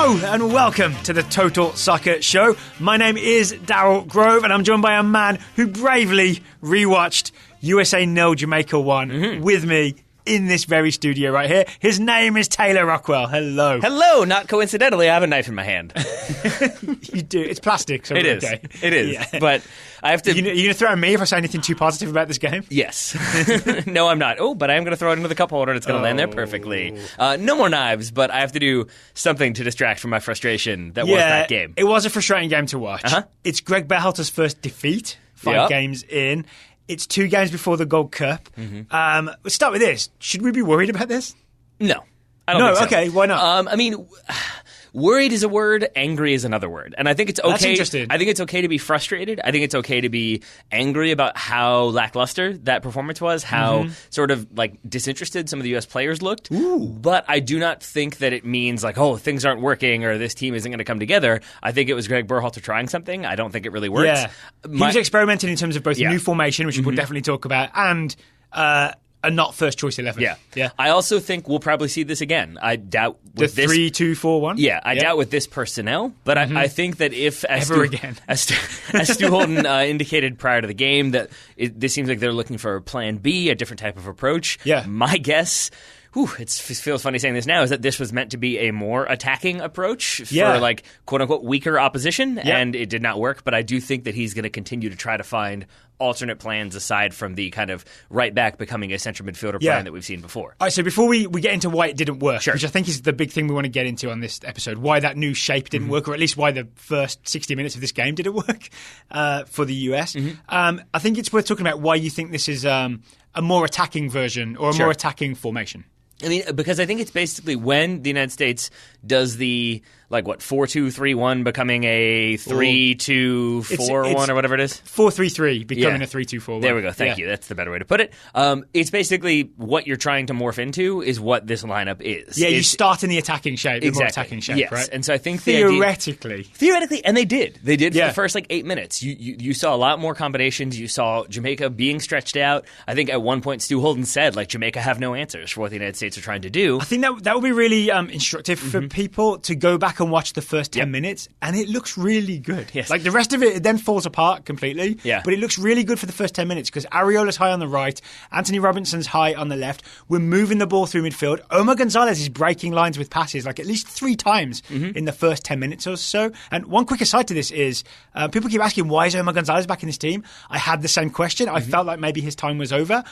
Hello and welcome to the Total Soccer Show. My name is Daryl Grove and I'm joined by a man who bravely rewatched USA 0, Jamaica 1 with me in this very studio right here. His name is Taylor Rockwell. Hello. Hello. Not coincidentally, I have a knife in my hand. You do. It's plastic, so it is. Okay. It is. Yeah. But I have to... You're going to throw at me if I say anything too positive about this game? Yes. No, I'm not. Oh, but I am going to throw it into the cup holder and it's going to land there perfectly. No more knives, but I have to do something to distract from my frustration that was that game. It was a frustrating game to watch. Uh-huh. It's Greg Berhalter's first defeat, 5 games in. It's 2 games before the Gold Cup. Let's start with this. Should we be worried about this? No. I don't think so. Okay, why not? I mean, worried is a word, angry is another word. And I think it's okay. That's interesting. I think it's okay to be frustrated. I think it's okay to be angry about how lackluster that performance was, how sort of like disinterested some of the U.S. players looked. Ooh. But I do not think that it means like, oh, things aren't working or this team isn't going to come together. I think it was Greg Berhalter trying something. I don't think it really worked. Yeah. He was experimenting in terms of both new formation, which we'll definitely talk about, and a not first choice 11. Yeah. I also think we'll probably see this again. I doubt with the 3-2-4-1. Yeah, I doubt with this personnel, but I think that if as Stu Holden indicated prior to the game that this seems like they're looking for a plan B, a different type of approach. Yeah. My guess. It feels funny saying this now, is that this was meant to be a more attacking approach for like quote-unquote weaker opposition, and it did not work. But I do think that he's going to continue to try to find alternate plans aside from the kind of right back becoming a central midfielder plan that we've seen before. All right, so before we get into why it didn't work, which I think is the big thing we want to get into on this episode, why that new shape didn't work, or at least why the first 60 minutes of this game didn't work for the US, I think it's worth talking about why you think this is a more attacking version or a more attacking formation. I mean, because I think it's basically when the United States does the, 4-2-3-1 becoming a 3-2-4-1 or whatever it is? 4-3-3 becoming a 3-2-4-1. There we go. Thank you. That's the better way to put it. It's basically what you're trying to morph into is what this lineup is. Yeah, you start in the attacking shape, the more attacking shape, right? And so I think Theoretically, and they did. They did for the first 8 minutes. You saw a lot more combinations. You saw Jamaica being stretched out. I think at one point Stu Holden said, Jamaica have no answers for what the United States are trying to do. I think that would be really instructive for people to go back and watch the first 10 minutes, and it looks really good. Yes. The rest of it then falls apart completely, but it looks really good for the first 10 minutes because Ariola's high on the right, Anthony Robinson's high on the left. We're moving the ball through midfield. Omar Gonzalez is breaking lines with passes at least 3 times in the first 10 minutes or so. And one quick aside to this is people keep asking, why is Omar Gonzalez back in this team? I had the same question. I felt like maybe his time was over.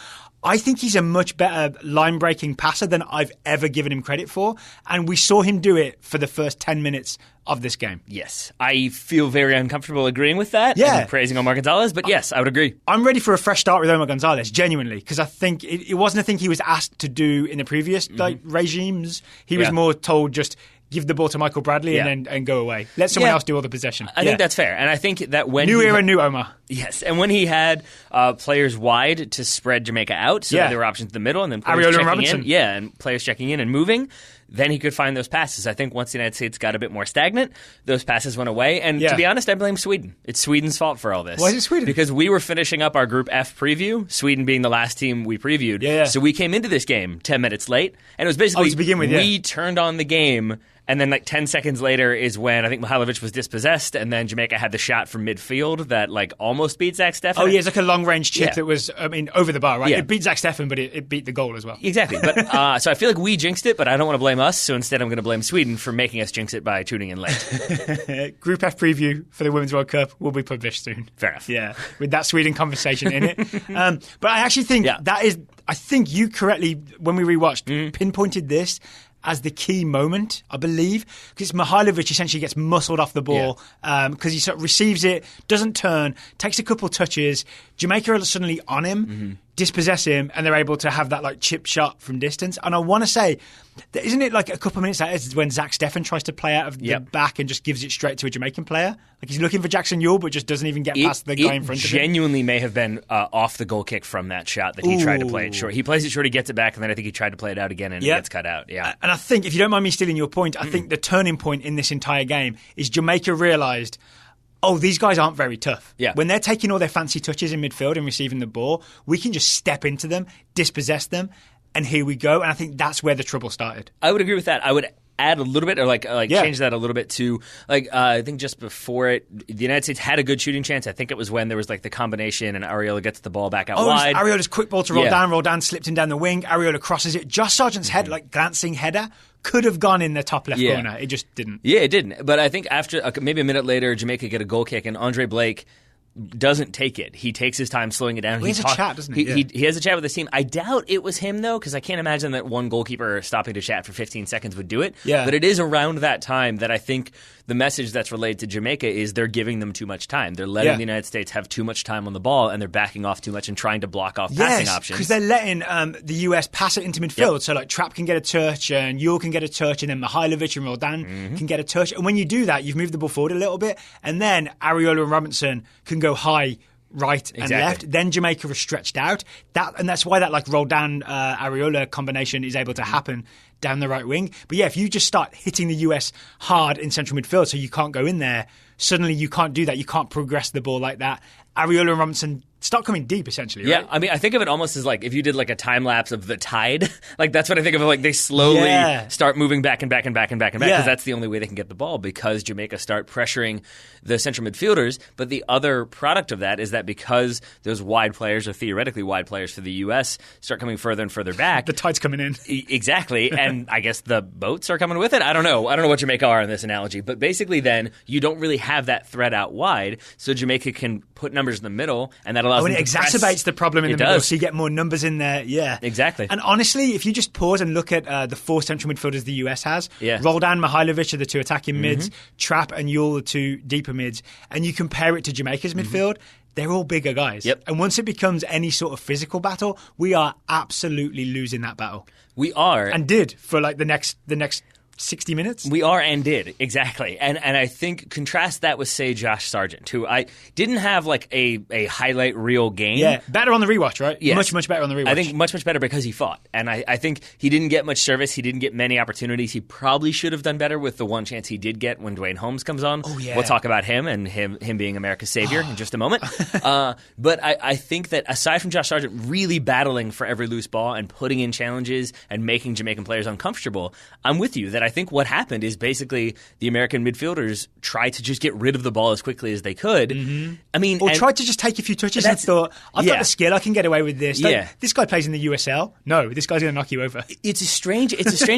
I think he's a much better line-breaking passer than I've ever given him credit for, and we saw him do it for the first 10 minutes of this game. Yes. I feel very uncomfortable agreeing with that and praising Omar Gonzalez, but yes, I would agree. I'm ready for a fresh start with Omar Gonzalez, genuinely, because I think it wasn't a thing he was asked to do in the previous regimes. He was more told just give the ball to Michael Bradley and go away. Let someone else do all the possession. I think that's fair. And I think that when new era, new Omar. Yes. And when he had players wide to spread Jamaica out, so that there were options in the middle, and then players Ariola checking and Robinson. in. And players checking in and moving, then he could find those passes. I think once the United States got a bit more stagnant, those passes went away. And to be honest, I blame Sweden. It's Sweden's fault for all this. Why is it Sweden? Because we were finishing up our Group F preview, Sweden being the last team we previewed. So we came into this game 10 minutes late, and it was basically to begin with, we turned on the game. And then 10 seconds later is when I think Mihailovic was dispossessed, and then Jamaica had the shot from midfield that almost beat Zach Steffen. Oh, yeah, it's a long-range chip that was, over the bar, right? It beat Zach Steffen, but it beat the goal as well. Exactly. But so I feel like we jinxed it, but I don't want to blame us, so instead I'm going to blame Sweden for making us jinx it by tuning in late. Group F preview for the Women's World Cup will be published soon. Fair enough. Yeah, with that Sweden conversation in it. But I actually think that is, I think you correctly, when we rewatched, pinpointed this as the key moment, I believe, because Mihailovic essentially gets muscled off the ball because he sort of receives it, doesn't turn, takes a couple touches. Jamaica are suddenly on him, dispossess him, and they're able to have that chip shot from distance. And I want to say, isn't it a couple of minutes later is when Zach Steffen tries to play out of the back and just gives it straight to a Jamaican player? He's looking for Jackson Yule, but just doesn't even get past the guy in front of him. It genuinely may have been off the goal kick from that shot that he tried to play it short. He plays it short, he gets it back, and then I think he tried to play it out again, and it gets cut out. Yeah. And I think, if you don't mind me stealing your point, I think the turning point in this entire game is Jamaica realised, these guys aren't very tough. Yeah. When they're taking all their fancy touches in midfield and receiving the ball, we can just step into them, dispossess them, and here we go. And I think that's where the trouble started. I would agree with that. I would add a little bit or change that a little bit to I think just before it, the United States had a good shooting chance. I think it was when there was the combination and Areola gets the ball back out wide. Areola's quick ball to Roldan. Roldan slipped in down the wing. Areola crosses it. Josh Sargent's head, glancing header, could have gone in the top left corner. It just didn't. Yeah, it didn't. But I think after maybe a minute later, Jamaica get a goal kick and Andre Blake doesn't take it. He takes his time slowing it down. Well, he has a chat, doesn't he? He has a chat with his team. I doubt it was him, though, because I can't imagine that one goalkeeper stopping to chat for 15 seconds would do it. Yeah. But it is around that time that I think the message that's relayed to Jamaica is they're giving them too much time. They're letting the United States have too much time on the ball, and they're backing off too much and trying to block off passing options. Because they're letting the US pass it into midfield. Yep. So Trapp can get a touch, and Yule can get a touch, and then Mihailovic and Roldan can get a touch. And when you do that, you've moved the ball forward a little bit, and then Areola and Robinson can go high, right and left. Then Jamaica is stretched out. And that's why that Roldan Areola combination is able to happen down the right wing. But if you just start hitting the US hard in central midfield so you can't go in there, suddenly you can't do that. You can't progress the ball like that. Areola and Robinson start coming deep, essentially, right? Yeah, I mean, I think of it almost as if you did a time lapse of the tide. That's what I think of. They slowly start moving back and back and back and back and back because that's the only way they can get the ball because Jamaica start pressuring the central midfielders. But the other product of that is that because those wide players or theoretically wide players for the U.S. start coming further and further back. The tide's coming in. Exactly. And I guess the boats are coming with it. I don't know what Jamaica are in this analogy. But basically then you don't really have that threat out wide. So Jamaica can put numbers in the middle and that allows them to exacerbates the problem in the middle, so you get more numbers in there. Yeah, exactly. And honestly, if you just pause and look at the four central midfielders the US has, Roldan, Mihailovic are the two attacking mids, Trapp and Yule the two deeper mids, and you compare it to Jamaica's midfield, they're all bigger guys. Yep. And once it becomes any sort of physical battle, we are absolutely losing that battle. We are. And did for the next 60 minutes? We are and did, exactly. And I think contrast that with, say, Josh Sargent, who I didn't have a highlight reel game. Yeah, better on the rewatch, right? Yes. Much better on the rewatch. I think much better because he fought. And I think he didn't get much service. He didn't get many opportunities. He probably should have done better with the one chance he did get when Duane Holmes comes on. Oh, yeah. We'll talk about him and him being America's savior in just a moment. But I think that aside from Josh Sargent really battling for every loose ball and putting in challenges and making Jamaican players uncomfortable, I'm with you that I think what happened is basically the American midfielders tried to just get rid of the ball as quickly as they could. I mean, or tried to just take a few touches and thought, I've got the skill, I can get away with this. This guy plays in the USL. No, this guy's going to knock you over. It's a strange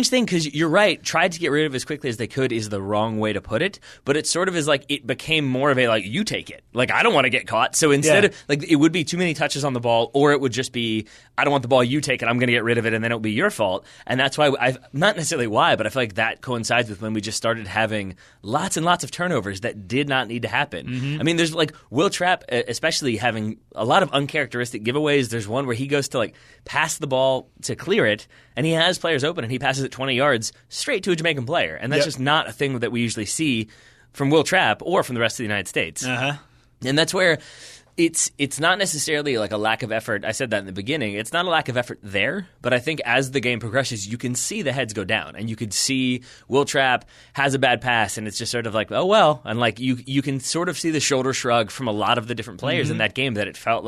thing because you're right. Tried to get rid of it as quickly as they could is the wrong way to put it. But it sort of is it became more of a you take it. I don't want to get caught. So instead of it would be too many touches on the ball, or it would just be I don't want the ball, you take it. I'm going to get rid of it, and then it'll be your fault. And that's why not necessarily why, but I feel like that coincides with when we just started having lots and lots of turnovers that did not need to happen. I mean, there's Will Trapp, especially having a lot of uncharacteristic giveaways. There's one where he goes to pass the ball to clear it, and he has players open, and he passes it 20 yards straight to a Jamaican player. And that's just not a thing that we usually see from Will Trapp or from the rest of the United States. And that's where it's not necessarily a lack of effort. I said that in the beginning. It's not a lack of effort there, but I think as the game progresses, you can see the heads go down, and you could see Will Trapp has a bad pass, and it's just sort of oh well, and you can sort of see the shoulder shrug from a lot of the different players in that game that it felt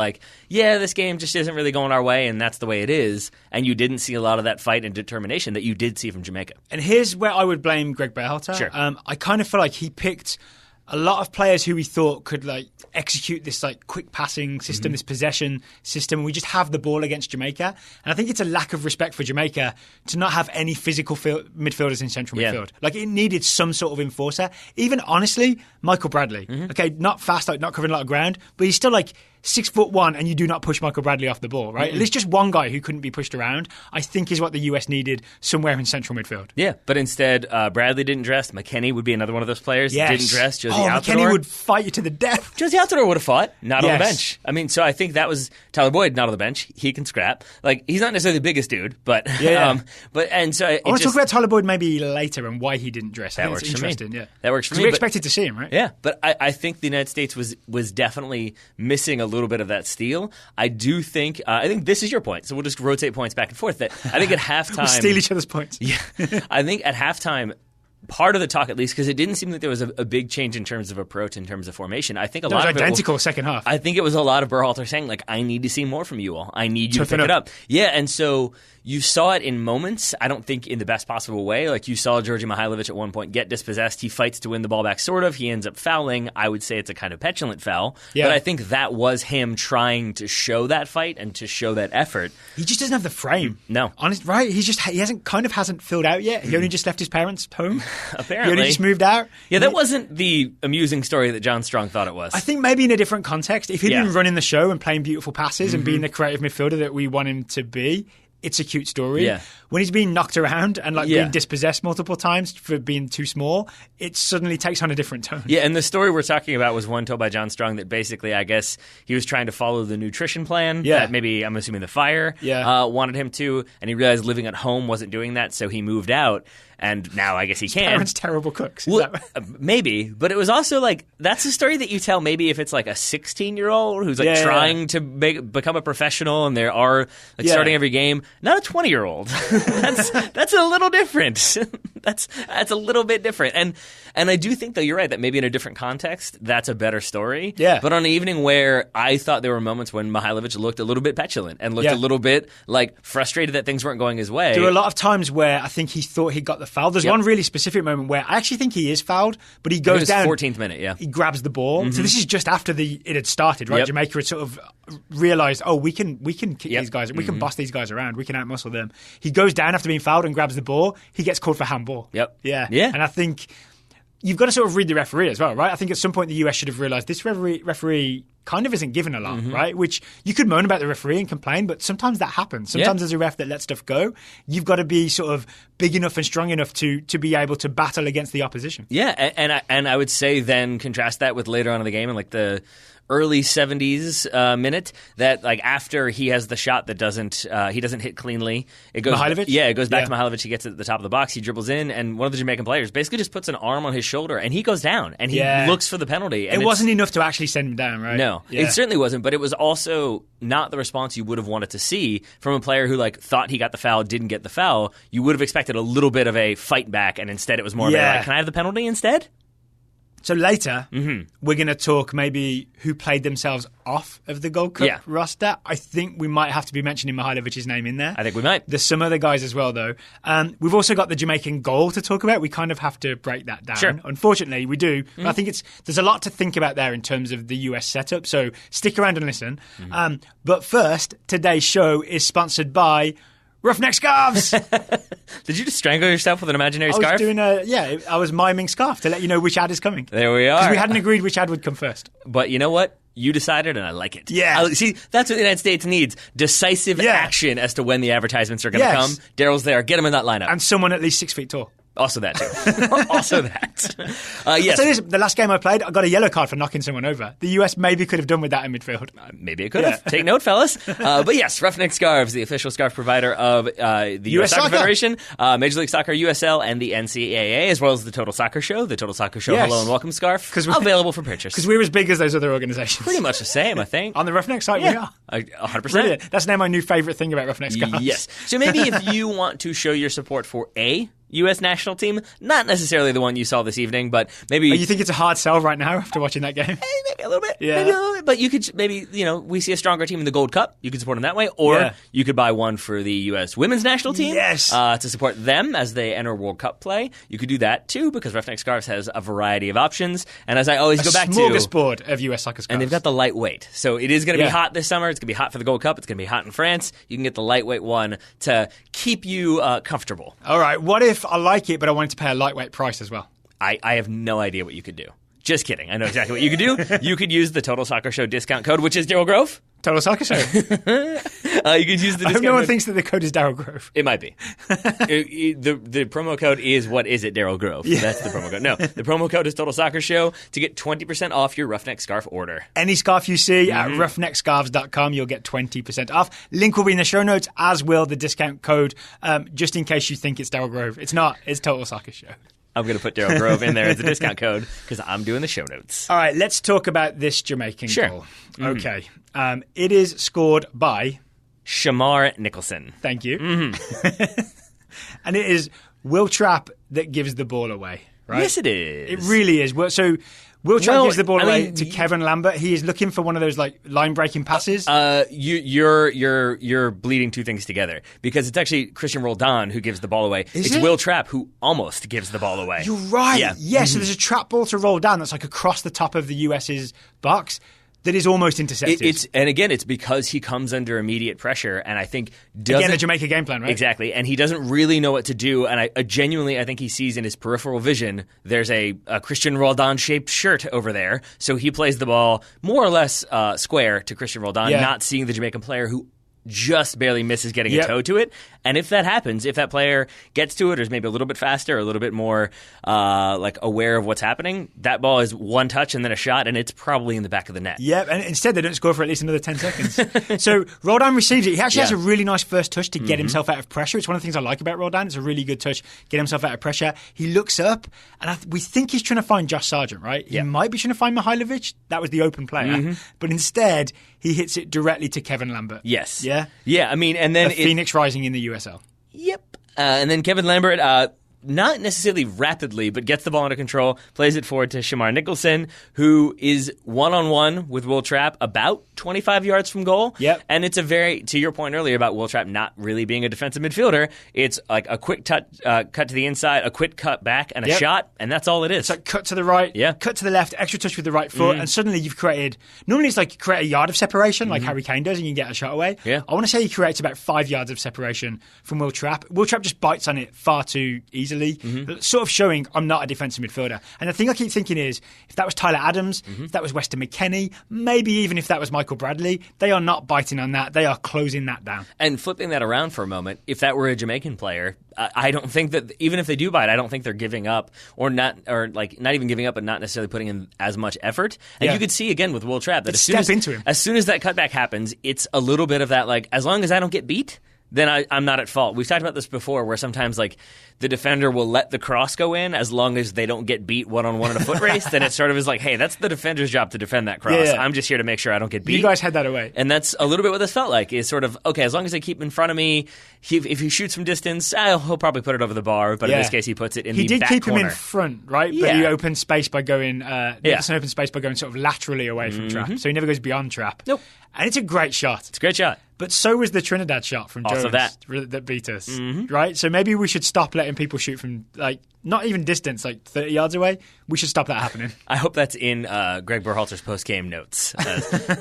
this game just isn't really going our way, and that's the way it is, and you didn't see a lot of that fight and determination that you did see from Jamaica. And here's where I would blame Greg Berhalter. Sure. I kind of feel like he picked a lot of players who we thought could execute this quick passing system, this possession system. We just have the ball against Jamaica, and I think it's a lack of respect for Jamaica to not have any physical midfielders in central midfield. It needed some sort of enforcer. Even honestly, Michael Bradley. Okay, not fast, not covering a lot of ground, but he's still 6'1", and you do not push Michael Bradley off the ball, right? At least just one guy who couldn't be pushed around, I think is what the US needed somewhere in central midfield. Yeah, but instead, Bradley didn't dress. McKennie would be another one of those players that didn't dress. Josie Altidore. McKennie would fight you to the death. Josie Altidore would have fought, not on the bench. I mean, so I think that was Tyler Boyd, not on the bench. He can scrap. He's not necessarily the biggest dude, but I want to talk about Tyler Boyd maybe later and why he didn't dress. That works interesting. For me. Yeah, that works for me. We expected to see him, right? Yeah, but I think the United States was definitely missing a little bit of that steal. I do think I think this is your point, so we'll just rotate points back and forth. That I think at halftime we'll steal each other's points. Yeah, I think at halftime part of the talk, at least, because it didn't seem like there was a big change in terms of approach, in terms of formation. I think a lot of identical second half. I think it was a lot of Berhalter saying, like, I need to see more from you all. I need you to pick it up. Yeah, and so you saw it in moments, I don't think in the best possible way. Like, you saw Georgi Mihailovic at one point get dispossessed. He fights to win the ball back, sort of. He ends up fouling. I would say it's a kind of petulant foul. Yeah. But I think that was him trying to show that fight and to show that effort. He just doesn't have the frame. No. Honest, right? He hasn't filled out yet. He only just left his parents' home. Apparently. He only just moved out. Yeah, that wasn't the amusing story that John Strong thought it was. I think maybe in a different context. If he'd been running the show and playing beautiful passes and being the creative midfielder that we want him to be, it's a cute story. Yeah. When he's being knocked around and being dispossessed multiple times for being too small, it suddenly takes on a different tone. Yeah, and the story we're talking about was one told by John Strong that basically, I guess, he was trying to follow the nutrition plan that maybe, I'm assuming, the Fire wanted him to, and he realized living at home wasn't doing that, so he moved out. And now I guess he can. Parents terrible cooks. Well, maybe, but it was also like that's a story that you tell maybe if it's like a 16-year-old who's like trying to become a professional and they are like starting every game. Not a 20-year-old. that's a little different. that's a little bit different. And I do think though you're right that maybe in a different context that's a better story. Yeah. But on an evening where I thought there were moments when Mihailovic looked a little bit petulant and looked a little bit like frustrated that things weren't going his way. There were a lot of times where I think he thought he got the foul. There's one really specific moment where I actually think he is fouled, but he goes down. 14th minute, he grabs the ball. So this is just after it had started, right? Jamaica had sort of realised, we can kick these guys, we can boss these guys around, we can outmuscle them. He goes down after being fouled and grabs the ball. He gets called for handball. Yeah. And I think you've got to sort of read the referee as well, right? I think at some point the US should have realised this referee kind of isn't given a lot, right? Which you could moan about the referee and complain, but sometimes that happens. Sometimes there's a ref that lets stuff go. You've got to be sort of big enough and strong enough to be able to battle against the opposition. Yeah, and I would say then contrast that with later on in the game and like the early 70s minute that like after he has the shot that he doesn't hit cleanly. It goes Mihailovic? Yeah, it goes back to Mihailovic. He gets it at the top of the box. He dribbles in, and one of the Jamaican players basically just puts an arm on his shoulder, and he goes down, and he looks for the penalty. And it wasn't enough to actually send him down, right? No, it certainly wasn't, but it was also not the response you would have wanted to see from a player who like thought he got the foul, didn't get the foul. You would have expected a little bit of a fight back, and instead it was more of a, like, can I have the penalty instead? So later, we're going to talk maybe who played themselves off of the Gold Cup roster. I think we might have to be mentioning Mihailovic's name in there. I think we might. There's some other guys as well, though. We've also got the Jamaican goal to talk about. We kind of have to break that down. Sure. Unfortunately, we do. But I think there's a lot to think about there in terms of the US setup. So stick around and listen. But first, today's show is sponsored by Roughneck Scarves. Did you just strangle yourself with an imaginary scarf? I was miming scarf to let you know which ad is coming. There we are. Because we hadn't agreed which ad would come first. But you know what? You decided, and I like it. Yeah. See, that's what the United States needs. Decisive action as to when the advertisements are going to come. Daryl's there. Get him in that lineup. And someone at least 6 feet tall. Also that, too. Also that. Yes. So the last game I played, I got a yellow card for knocking someone over. The US maybe could have done with that in midfield. Maybe it could have. Take note, fellas. But yes, Roughneck Scarves, the official scarf provider of the US Soccer Federation, Major League Soccer, USL, and the NCAA, as well as the Total Soccer Show. The Total Soccer Show Hello and Welcome scarf, available for purchase. Because we're as big as those other organisations. Pretty much the same, I think. On the Roughneck site, we are. 100%. Brilliant. That's now my new favourite thing about Roughneck Scarves. Yes. So maybe if you want to show your support for a U.S. national team, not necessarily the one you saw this evening, but maybe... You think it's a hard sell right now after watching that game? Maybe a little bit. Yeah. Maybe a little bit. But you could maybe, we see a stronger team in the Gold Cup. You could support them that way. Or you could buy one for the U.S. women's national team to support them as they enter World Cup play. You could do that, too, because Roughneck Scarves has a variety of options. And as I always go back to... A smorgasbord of U.S. soccer scarves. And they've got the lightweight. So it is going to be hot this summer. It's going to be hot for the Gold Cup. It's going to be hot in France. You can get the lightweight one to keep you comfortable. All right. What if I like it, but I wanted to pay a lightweight price as well? I have no idea what you could do. Just kidding. I know exactly what you could do. You could use the Total Soccer Show discount code, which is Daryl Grove. Total Soccer Show. You could use the discount I hope no one code. thinks that the code is Daryl Grove. It might be. The promo code is what is it, Daryl Grove. Yeah. That's the promo code. No, the promo code is Total Soccer Show to get 20% off your Roughneck Scarf order. Any scarf you see at roughneckscarves.com, you'll get 20% off. Link will be in the show notes, as will the discount code, just in case you think it's Daryl Grove. It's not. It's Total Soccer Show. I'm going to put Daryl Grove in there as a discount code because I'm doing the show notes. All right, let's talk about this Jamaican goal. Okay. It is scored by... Shamar Nicholson. Thank you. And it is Will Trapp that gives the ball away, right? Yes, it is. It really is. So Will Trapp gives the ball away to Kevin Lambert. He is looking for one of those like line-breaking passes. You're bleeding two things together because it's actually Christian Roldan who gives the ball away. It's Will Trapp who almost gives the ball away. You're right. Yeah. So there's a trap ball to Roldan that's like across the top of the US's box that is almost intercepted. It's because he comes under immediate pressure, and I think again the Jamaica game plan, right? Exactly, and he doesn't really know what to do. And I genuinely think he sees in his peripheral vision there's a Christian Roldan shaped shirt over there, so he plays the ball more or less square to Christian Roldan, not seeing the Jamaican player who just barely misses getting a toe to it. And if that happens, if that player gets to it or is maybe a little bit faster or a little bit more like aware of what's happening, that ball is one touch and then a shot, and it's probably in the back of the net. Yeah, and instead they don't score for at least another 10 seconds. So Roldan receives it. He actually has a really nice first touch to get himself out of pressure. It's one of the things I like about Roldan. It's a really good touch, get himself out of pressure. He looks up, and we think he's trying to find Josh Sargent, right? He might be trying to find Mihailovic. That was the open player. But instead, he hits it directly to Kevin Lambert. Yes. Yeah? Yeah, I mean, and then... Phoenix Rising in the USL. Yep. And then Kevin Lambert, not necessarily rapidly, but gets the ball under control, plays it forward to Shamar Nicholson, who is one-on-one with Will Trapp about 25 yards from goal. Yep. And it's to your point earlier about Will Trapp not really being a defensive midfielder, it's like a quick cut to the inside, a quick cut back, and a shot, and that's all it is. It's like cut to the right, cut to the left, extra touch with the right foot, and suddenly you've created... Normally it's like you create a yard of separation, like Harry Kane does, and you get a shot away. Yeah. I want to say he creates about 5 yards of separation from Will Trapp. Will Trapp just bites on it far too easily. Sort of showing I'm not a defensive midfielder. And the thing I keep thinking is, if that was Tyler Adams, if that was Weston McKennie, maybe even if that was Michael Bradley, they are not biting on that. They are closing that down. And flipping that around for a moment, if that were a Jamaican player, I don't think that even if they do bite, I don't think they're giving up or not even giving up, but not necessarily putting in as much effort. And you could see again with Will Trapp that as soon as that cutback happens, it's a little bit of that like, as long as I don't get beat, then I'm not at fault. We've talked about this before where sometimes like the defender will let the cross go in as long as they don't get beat one-on-one in a foot race. Then it sort of is like, hey, that's the defender's job to defend that cross. I'm just here to make sure I don't get beat. You guys had that away. And that's a little bit what this felt like, is sort of, okay, as long as they keep in front of me, if he shoots from distance, he'll probably put it over the bar. But in this case, he puts it in the back corner. He did keep him in front, right? But he opened space by going, Nicholson opened space by going sort of laterally away from Trapp. So he never goes beyond Trapp. Nope. And it's a great shot. It's a great shot. But so was the Trinidad shot from Jones that beat us, right? So maybe we should stop letting people shoot from, like, not even distance, like 30 yards away. We should stop that happening. I hope that's in Greg Berhalter's post-game notes.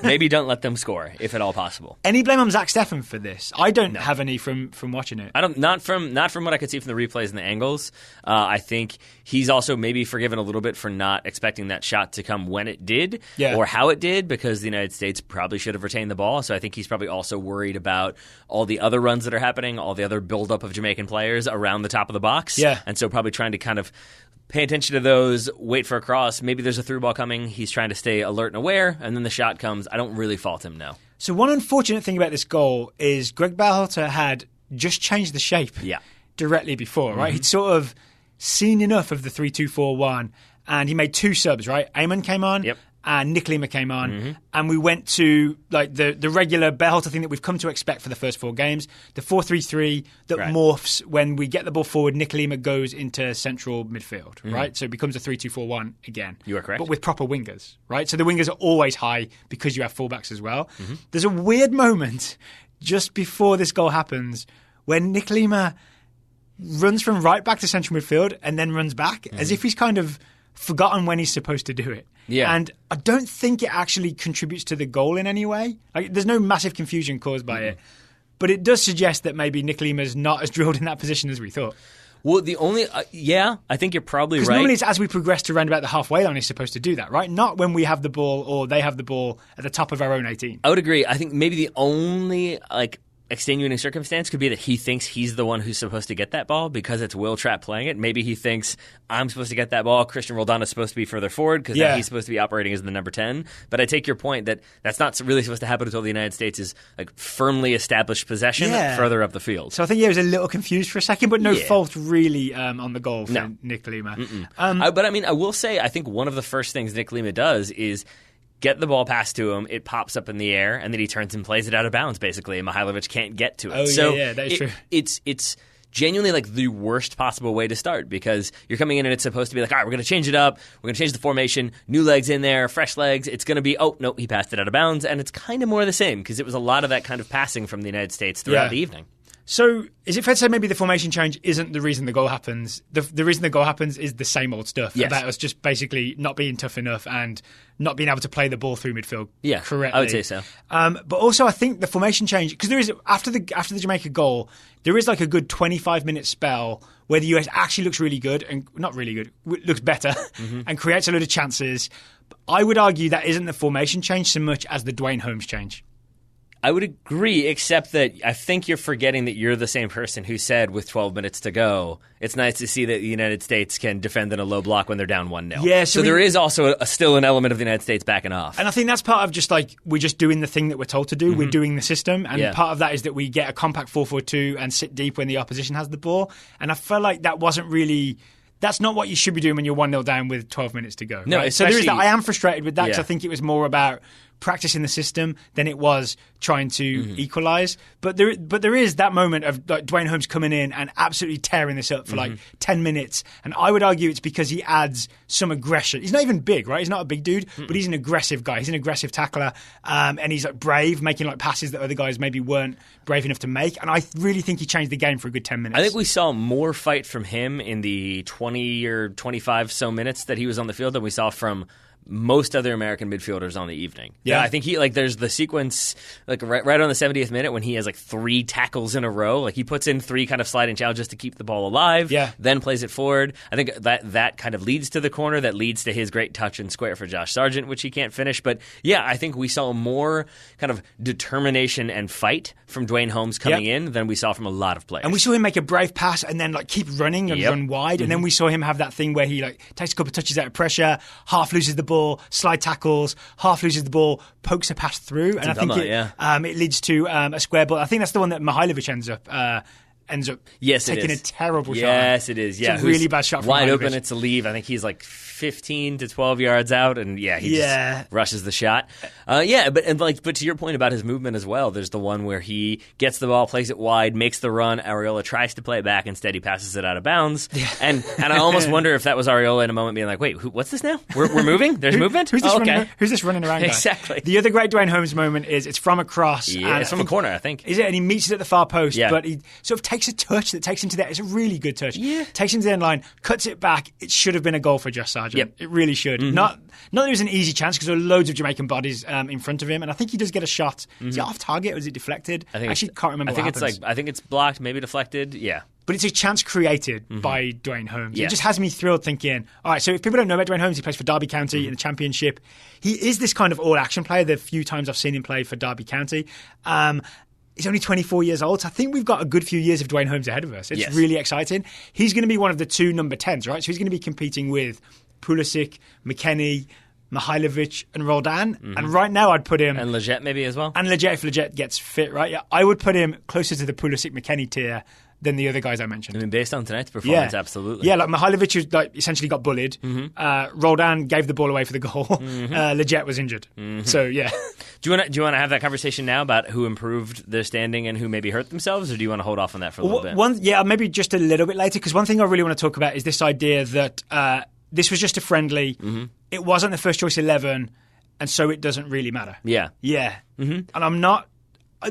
Maybe don't let them score, if at all possible. Any blame on Zach Steffen for this? I don't have any from watching it. I don't. Not from what I could see from the replays and the angles. I think he's also maybe forgiven a little bit for not expecting that shot to come when it did, or how it did, because the United States probably should have retained the ball. So I think he's probably also worried about all the other runs that are happening, all the other buildup of Jamaican players around the top of the box. Yeah. And so probably trying to kind of pay attention to those, wait for a cross. Maybe there's a through ball coming. He's trying to stay alert and aware, and then the shot comes. I don't really fault him, no. So one unfortunate thing about this goal is Greg Berhalter had just changed the shape directly before, right? He'd sort of seen enough of the 3-2-4-1, and he made two subs, right? Amon came on, and Nick Lima came on, and we went to like the regular Berhalter thing that we've come to expect for the first four games, the 4-3-3 that morphs when we get the ball forward. Nick Lima goes into central midfield, right? So it becomes a 3-2-4-1 again. You are correct. But with proper wingers, right? So the wingers are always high because you have fullbacks as well. There's a weird moment just before this goal happens when Nick Lima runs from right back to central midfield and then runs back as if he's kind of forgotten when he's supposed to do it. Yeah. And I don't think it actually contributes to the goal in any way. Like, there's no massive confusion caused by it. But it does suggest that maybe Nick Lima's not as drilled in that position as we thought. Well, the only... I think you're probably right. Because normally it's as we progress to around about the halfway line he's supposed to do that, right? Not when we have the ball or they have the ball at the top of our own 18. I would agree. I think maybe the only, extenuating circumstance could be that he thinks he's the one who's supposed to get that ball because it's Will Trapp playing it. Maybe he thinks, I'm supposed to get that ball. Christian Roldan is supposed to be further forward because he's supposed to be operating as the number 10. But I take your point that that's not really supposed to happen until the United States is firmly established possession further up the field. So I think he was a little confused for a second, but no fault really on the goal for Nick Lima. But I mean, I will say, I think one of the first things Nick Lima does is get the ball passed to him, it pops up in the air, and then he turns and plays it out of bounds, basically, and Mihailovic can't get to it. Oh, so that is true. It's genuinely like the worst possible way to start, because you're coming in and it's supposed to be like, all right, we're going to change it up. We're going to change the formation, new legs in there, fresh legs. It's going to be, oh, no, he passed it out of bounds. And it's kind of more of the same, because it was a lot of that kind of passing from the United States throughout the evening. So is it fair to say maybe the formation change isn't the reason the goal happens? The reason the goal happens is the same old stuff about us just basically not being tough enough and not being able to play the ball through midfield correctly. I would say so. But also I think the formation change, because there is, after the Jamaica goal, there is like a good 25-minute spell where the US actually looks really good, and not really good, looks better and creates a load of chances. But I would argue that isn't the formation change so much as the Duane Holmes change. I would agree, except that I think you're forgetting that you're the same person who said with 12 minutes to go, it's nice to see that the United States can defend in a low block when they're down 1-0. Yeah, so there is also still an element of the United States backing off. And I think that's part of just like, we're just doing the thing that we're told to do. We're doing the system. And part of that is that we get a compact 4-4-2 and sit deep when the opposition has the ball. And I felt like that wasn't really... That's not what you should be doing when you're 1-0 down with 12 minutes to go. No, right? So there is that. I am frustrated with that because I think it was more about practicing the system than it was trying to equalise. But there is that moment of like Duane Holmes coming in and absolutely tearing this up for like 10 minutes. And I would argue it's because he adds some aggression. He's not even big, right? He's not a big dude, but he's an aggressive guy. He's an aggressive tackler. And he's like brave, making like passes that other guys maybe weren't brave enough to make. And I really think he changed the game for a good 10 minutes. I think we saw more fight from him in the 20 or 25 so minutes that he was on the field than we saw from most other American midfielders on the evening. Yeah, I think he there's the sequence like right on the 70th minute when he has like 3 tackles in a row. Like he puts in 3 kind of sliding challenges to keep the ball alive. Then plays it forward. I think that kind of leads to the corner, that leads to his great touch and square for Josh Sargent, which he can't finish. But yeah, I think we saw more kind of determination and fight from Duane Holmes coming in than we saw from a lot of players. And we saw him make a brave pass and then like keep running and run wide. And then we saw him have that thing where he like takes a couple of touches out of pressure, half loses the ball, slide tackles, half loses the ball, pokes a pass through, and I think it leads to a square ball. I think that's the one that Mihailovic ends up taking a terrible shot. Yes, it is. Yeah, it's a really bad shot from wide Mihailovic. Open. It's a leave. I think he's like 15 to 12 yards out, and he just rushes the shot. But to your point about his movement as well, there's the one where he gets the ball, plays it wide, makes the run. Areola tries to play it back, instead he passes it out of bounds. And I almost wonder if that was Areola in a moment being like, "Wait, what's this now? We're moving. There's movement. Who's this running around? Guy? Exactly." The other great Duane Holmes moment is it's from a cross. Yeah, it's from a corner, I think. Is it? And he meets it at the far post, but he sort of takes a touch that takes him to there. It's a really good touch. Yeah. Takes him to the end line, cuts it back. It should have been a goal for Josh Sargent. Yep. It really should. Not that it was an easy chance because there were loads of Jamaican bodies in front of him, and I think he does get a shot. Is it off target or is it deflected? I actually can't remember. I think it's blocked, maybe deflected. Yeah. But it's a chance created by Duane Holmes. It just has me thrilled thinking, all right, so if people don't know about Duane Holmes, he plays for Derby County in the Championship. He is this kind of all-action player the few times I've seen him play for Derby County. He's only 24 years old, so I think we've got a good few years of Duane Holmes ahead of us. It's really exciting. He's going to be one of the 2 number 10s, right? So he's going to be competing with Pulisic, McKennie, Mihailovic and Roldan. And right now I'd put him... And Leggett maybe as well? And Leggett, if Leggett gets fit, right? Yeah, I would put him closer to the Pulisic-McKennie tier than the other guys I mentioned. I mean, based on tonight's performance, absolutely. Yeah, like Mihailovic essentially got bullied. Roldan gave the ball away for the goal. Leggett was injured. So, yeah. Do you want to have that conversation now about who improved their standing and who maybe hurt themselves, or do you want to hold off on that for a little bit? Maybe just a little bit later, because one thing I really want to talk about is this idea that this was just a friendly. It wasn't the first choice 11, and so it doesn't really matter. Yeah. And I'm not,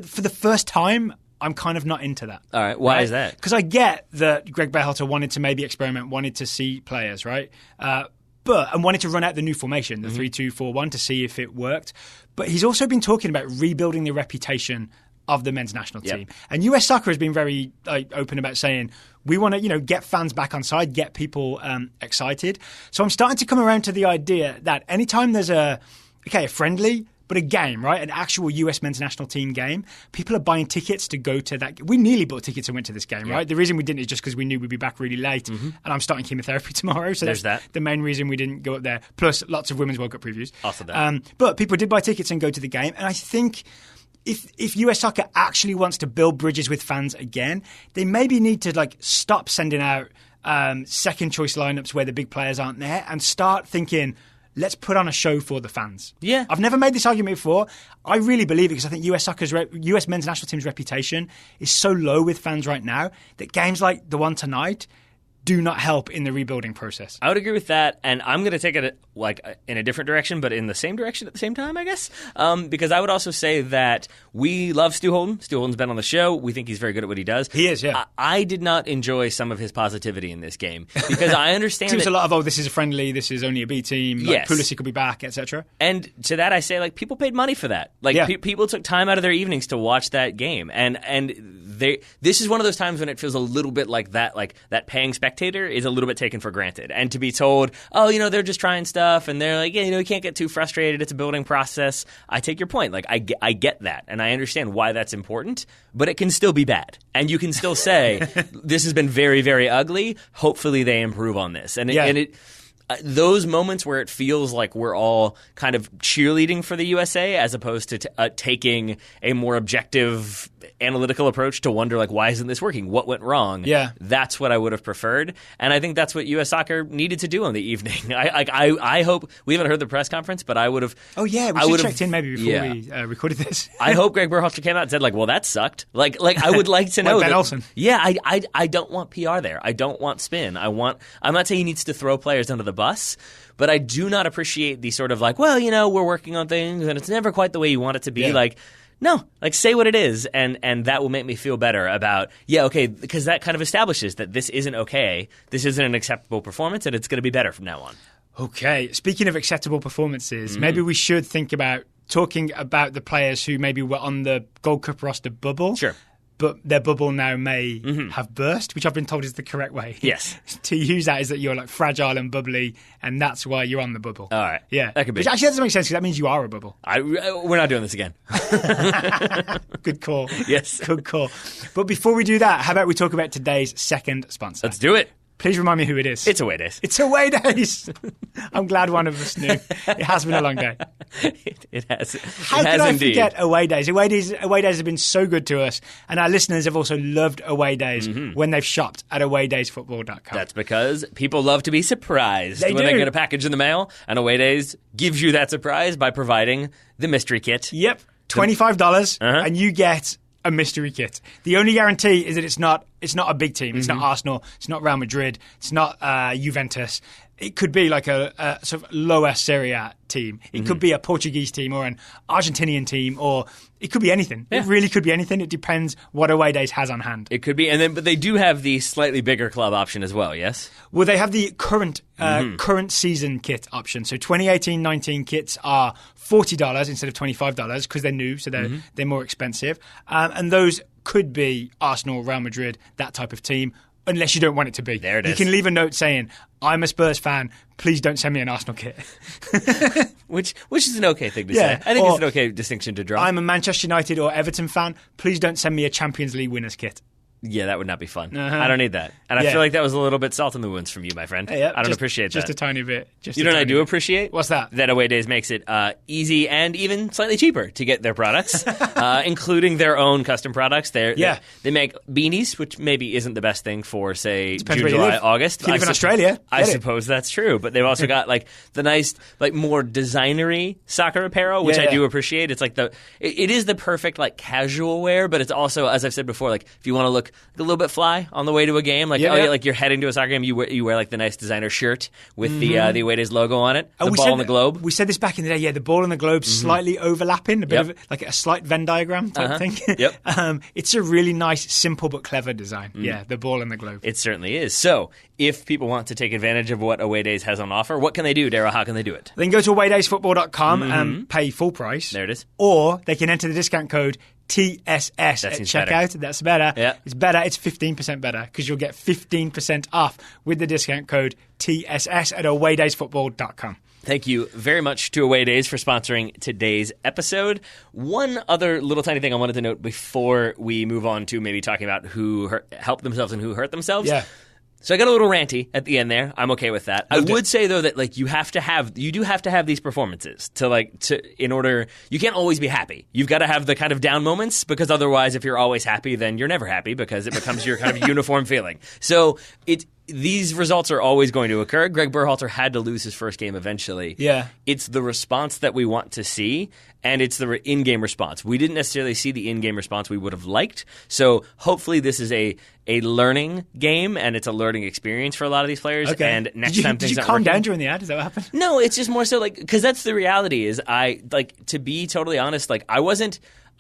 for the first time, I'm kind of not into that. All right. Why is that? Because I get that Greg Berhalter wanted to maybe experiment, wanted to see players, right? And wanted to run out the new formation, the 3-2-4-1, to see if it worked. But he's also been talking about rebuilding the reputation of the men's national team. And US Soccer has been very open about saying, we want to, get fans back on side, get people excited. So I'm starting to come around to the idea that anytime there's a friendly, but a game, right? An actual US men's national team game. People are buying tickets to go to that. We nearly bought tickets and went to this game, right? The reason we didn't is just because we knew we'd be back really late. And I'm starting chemotherapy tomorrow. So that's the main reason we didn't go up there. Plus lots of Women's World Cup previews. Also that. But people did buy tickets and go to the game. And I think if US Soccer actually wants to build bridges with fans again, they maybe need to stop sending out second choice lineups where the big players aren't there and start thinking, let's put on a show for the fans. Yeah. I've never made this argument before. I really believe it because I think US men's national team's reputation is so low with fans right now that games like the one tonight do not help in the rebuilding process. I would agree with that, and I'm going to take it in a different direction, but in the same direction at the same time, I guess. Because I would also say that we love Stu Holden. Stu Holden's been on the show. We think he's very good at what he does. He is, yeah. I did not enjoy some of his positivity in this game because I understand it seems a lot of, this is a friendly, this is only a B team, yes. Pulisic will be back, etc. And to that I say, people paid money for that. People took time out of their evenings to watch that game, and this is one of those times when it feels a little bit like that paying spectator is a little bit taken for granted. And to be told, they're just trying stuff, and they're like, you can't get too frustrated. It's a building process. I take your point. I get that, and I understand why that's important, but it can still be bad. And you can still say, this has been very, very ugly. Hopefully they improve on this. Those moments where it feels like we're all kind of cheerleading for the USA as opposed to taking a more objective analytical approach to wonder, why isn't this working? What went wrong? Yeah. That's what I would have preferred. And I think that's what U.S. Soccer needed to do on the evening. I hope – we haven't heard the press conference, but I would have – Oh, yeah. We should have checked in maybe before we recorded this. I hope Greg Berhalter came out and said, well, that sucked. I would like to know Ben that – Olsen. Yeah, I don't want PR there. I don't want spin. I'm not saying he needs to throw players under the bus, but I do not appreciate the sort of we're working on things and it's never quite the way you want it to be. Yeah. No, say what it is, and that will make me feel better about, okay, because that kind of establishes that this isn't okay, this isn't an acceptable performance, and it's going to be better from now on. Okay, speaking of acceptable performances, maybe we should think about talking about the players who maybe were on the Gold Cup roster bubble. Sure. But their bubble now may have burst, which I've been told is the correct way. Yes. To use that is that you're fragile and bubbly, and that's why you're on the bubble. All right. Yeah. That could be. Which actually doesn't make sense because that means you are a bubble. We're not doing this again. Good call. Yes. Good call. But before we do that, how about we talk about today's second sponsor? Let's do it. Please remind me who it is. It's Away Days. It's Away Days. I'm glad one of us knew. It has been a long day. It has. How could I forget Away Days? Away Days have been so good to us, and our listeners have also loved Away Days when they've shopped at awaydaysfootball.com. That's because people love to be surprised when they get a package in the mail, and Away Days gives you that surprise by providing the mystery kit. Yep. $25, and you get a mystery kit. The only guarantee is that it's not a big team. It's not Arsenal. It's not Real Madrid. It's not Juventus. It could be a sort of lower Serie A team. It could be a Portuguese team or an Argentinian team, or it could be anything. Yeah. It really could be anything. It depends what Away Days has on hand. It could be, but they do have the slightly bigger club option as well. Yes. Well, they have the current season kit option. So 2018-19 kits are $40 instead of $25 because they're new, so they're more expensive. And those could be Arsenal, Real Madrid, that type of team. Unless you don't want it to be. There it is. You can leave a note saying, I'm a Spurs fan, please don't send me an Arsenal kit. Which is an okay thing to say. I think it's an okay distinction to draw. I'm a Manchester United or Everton fan, please don't send me a Champions League winners kit. Yeah, that would not be fun. I don't need that. And I feel like that was a little bit salt in the wounds from you, my friend. I don't appreciate that. Just a tiny bit. You know what I do appreciate? What's that? That Away Days makes it easy and even slightly cheaper to get their products, including their own custom products. They make beanies, which maybe isn't the best thing for, say, Depends June, July, August. If you live in Australia, I suppose that's true. But they've also got the nice, more designery soccer apparel, which I do appreciate. It's it is the perfect casual wear, but it's also, as I've said before, if you want to look a little bit fly on the way to a game, you're heading to a soccer game, you wear the nice designer shirt with the Away Days logo on it, the ball and the globe. We said this back in the day. Yeah, the ball and the globe slightly overlapping, a bit of a slight Venn diagram type thing. Yep. It's a really nice, simple but clever design. Yeah, the ball and the globe. It certainly is. So, if people want to take advantage of what Away Days has on offer, what can they do, Daryl? How can they do it? They can go to awaydaysfootball.com and pay full price. There it is. Or they can enter the discount code TSS at checkout. Better. That's better. Yeah. It's better. It's 15% better because you'll get 15% off with the discount code TSS at awaydaysfootball.com. Thank you very much to Away Days for sponsoring today's episode. One other little tiny thing I wanted to note before we move on to maybe talking about who helped themselves and who hurt themselves. Yeah. So I got a little ranty at the end there. I'm okay with that. I would say though that you do have to have these performances in order. You can't always be happy. You've got to have the kind of down moments because otherwise, if you're always happy, then you're never happy because it becomes your kind of uniform feeling. So these results are always going to occur. Greg Berhalter had to lose his first game eventually. Yeah. It's the response that we want to see, and it's the in-game response. We didn't necessarily see the in-game response we would have liked, so hopefully this is a learning game, and it's a learning experience for a lot of these players. Okay. And next time things did you aren't calm working, down during the ad? Is that what happened? No, it's just more so like, because that's the reality is to be totally honest, like I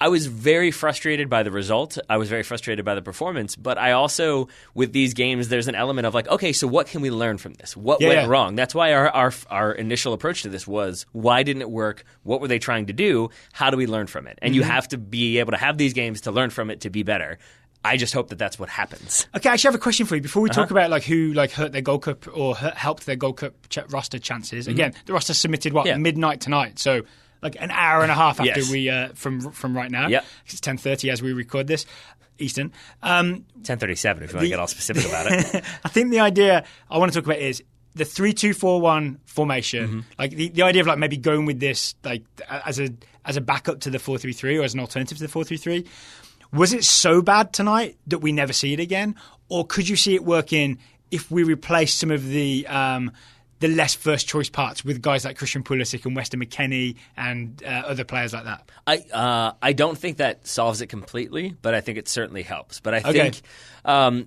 was very frustrated by the result. I was very frustrated by the performance. But I also, with these games, there's an element of like, okay, so what can we learn from this? What went wrong? That's why our initial approach to this was, why didn't it work? What were they trying to do? How do we learn from it? And you have to be able to have these games to learn from it to be better. I just hope that that's what happens. Okay, I actually have a question for you. Before we talk about like who like hurt their Gold Cup or helped their Gold Cup roster chances. Again, the roster submitted midnight tonight. So like an hour and a half after we from right now. Yep. It's 10:30 as we record this Eastern. 10:37 if you want to get all specific about it. I think the idea I want to talk about is the 3-2-4-1 formation. Like the idea of like maybe going with this like as a backup to the 4-3-3 or as an alternative to the 4-3-3. Was it so bad tonight that we never see it again, or could you see it working if we replace some of the less first choice parts with guys like Christian Pulisic and Weston McKennie and other players like that? I don't think that solves it completely, but I think it certainly helps. But I think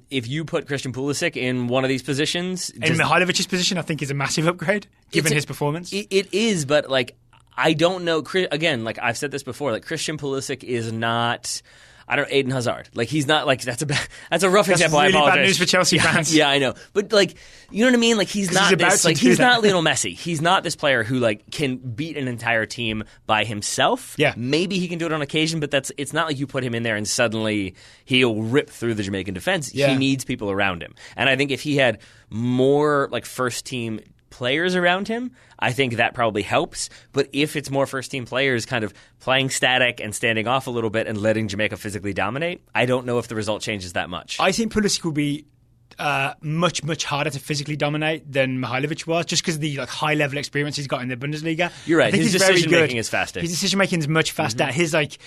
if you put Christian Pulisic in one of these positions, in Mihailovic's position, I think is a massive upgrade given his performance. It is, but like I don't know. Again, like I've said this before, like Christian Pulisic is not. I don't know, Eden Hazard. Like he's not like that's a rough example. Really I apologize. bad news for Chelsea fans. Yeah, I know. But like you know what I mean? Like he's not this, like he's not Lionel Messi. He's not this player who like can beat an entire team by himself. Yeah. Maybe he can do it on occasion, but it's not like you put him in there and suddenly he'll rip through the Jamaican defense. Yeah. He needs people around him. And I think if he had more like first team players around him, I think that probably helps. But if it's more first-team players kind of playing static and standing off a little bit and letting Jamaica physically dominate, I don't know if the result changes that much. I think Pulisic will be much, much harder to physically dominate than Mihailovic was, just because of the like high-level experience he's got in the Bundesliga. You're right. I think his decision-making is faster. His decision-making is much faster. His like,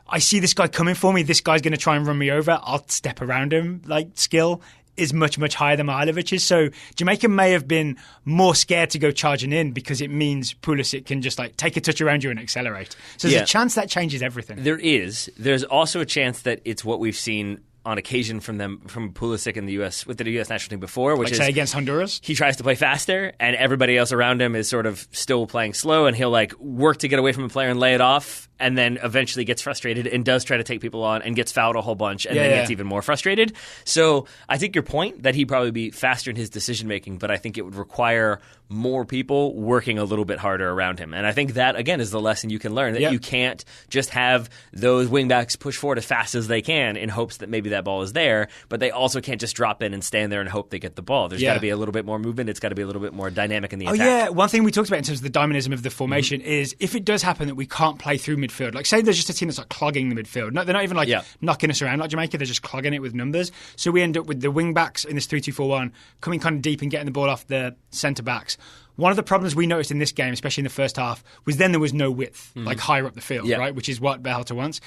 I see this guy coming for me, this guy's going to try and run me over, I'll step around him, like skill is much, much higher than Mihailovic's. So Jamaica may have been more scared to go charging in because it means Pulisic can just like take a touch around you and accelerate. So there's a chance that changes everything. There is. There's also a chance that it's what we've seen on occasion from Pulisic in the U.S. with the U.S. national team before, which like, say against Honduras. He tries to play faster, and everybody else around him is sort of still playing slow, and he'll like work to get away from a player and lay it off, and then eventually gets frustrated and does try to take people on and gets fouled a whole bunch, and then gets even more frustrated. So I think your point that he'd probably be faster in his decision making, but I think it would require more people working a little bit harder around him. And I think that, again, is the lesson you can learn, that you can't just have those wingbacks push forward as fast as they can in hopes that maybe that ball is there, but they also can't just drop in and stand there and hope they get the ball. There's got to be a little bit more movement. It's got to be a little bit more dynamic in the attack. Yeah, one thing we talked about in terms of the dynamism of the formation is if it does happen that we can't play through midfield, like say there's just a team that's like clogging the midfield. No, they're not even like knocking us around like Jamaica, they're just clogging it with numbers. So we end up with the wing-backs in this 3-2-4-1 coming kind of deep and getting the ball off the centre-backs. One of the problems we noticed in this game, especially in the first half, was then there was no width, like higher up the field, right? Which is what Berhalter wants.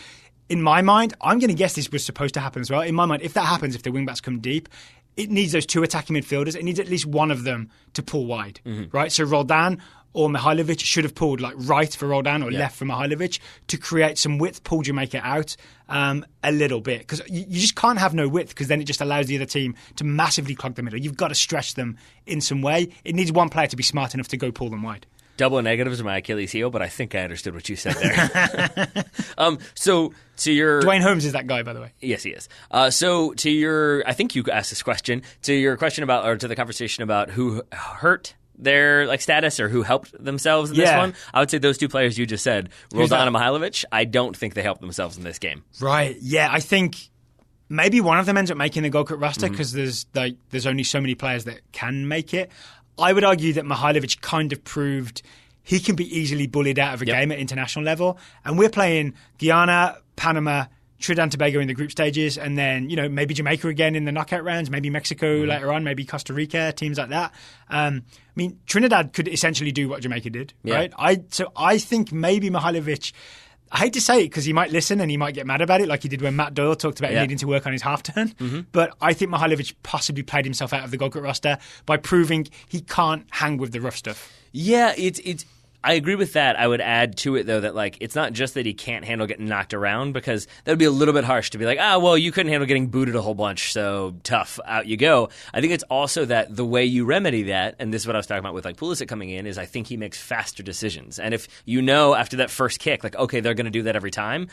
In my mind, I'm going to guess this was supposed to happen as well. In my mind, if that happens, if the wing-backs come deep, it needs those two attacking midfielders. It needs at least one of them to pull wide, right? So Roldan or Mihailovic should have pulled like right for Roldan or left for Mihailovic to create some width, pull Jamaica out a little bit. Because you just can't have no width because then it just allows the other team to massively clog the middle. You've got to stretch them in some way. It needs one player to be smart enough to go pull them wide. Double negatives are my Achilles heel, but I think I understood what you said there. So to your... Duane Holmes is that guy, by the way. Yes, he is. So to your... I think you asked this question. To your question about, or to the conversation about who hurt their like status or who helped themselves in this one, I would say those two players you just said, Roldan and Mihailovic, I don't think they helped themselves in this game. Right. Yeah, I think maybe one of them ends up making the Gold Cup roster because there's only so many players that can make it. I would argue that Mihailovic kind of proved he can be easily bullied out of a game at international level. And we're playing Guyana, Panama, Trinidad and Tobago in the group stages, and then, you know, maybe Jamaica again in the knockout rounds, maybe Mexico later on, maybe Costa Rica, teams like that. I mean, Trinidad could essentially do what Jamaica did, right? So I think maybe Mihailovic I hate to say it because he might listen and he might get mad about it, like he did when Matt Doyle talked about needing to work on his half turn. Mm-hmm. But I think Mihailovic possibly played himself out of the Gold Cup roster by proving he can't hang with the rough stuff. Yeah, it's. I agree with that. I would add to it, though, that like it's not just that he can't handle getting knocked around, because that would be a little bit harsh to be like, well, you couldn't handle getting booted a whole bunch, so tough, out you go. I think it's also that the way you remedy that, and this is what I was talking about with like Pulisic coming in, is I think he makes faster decisions. And if you know after that first kick, like, okay, they're going to do that every time,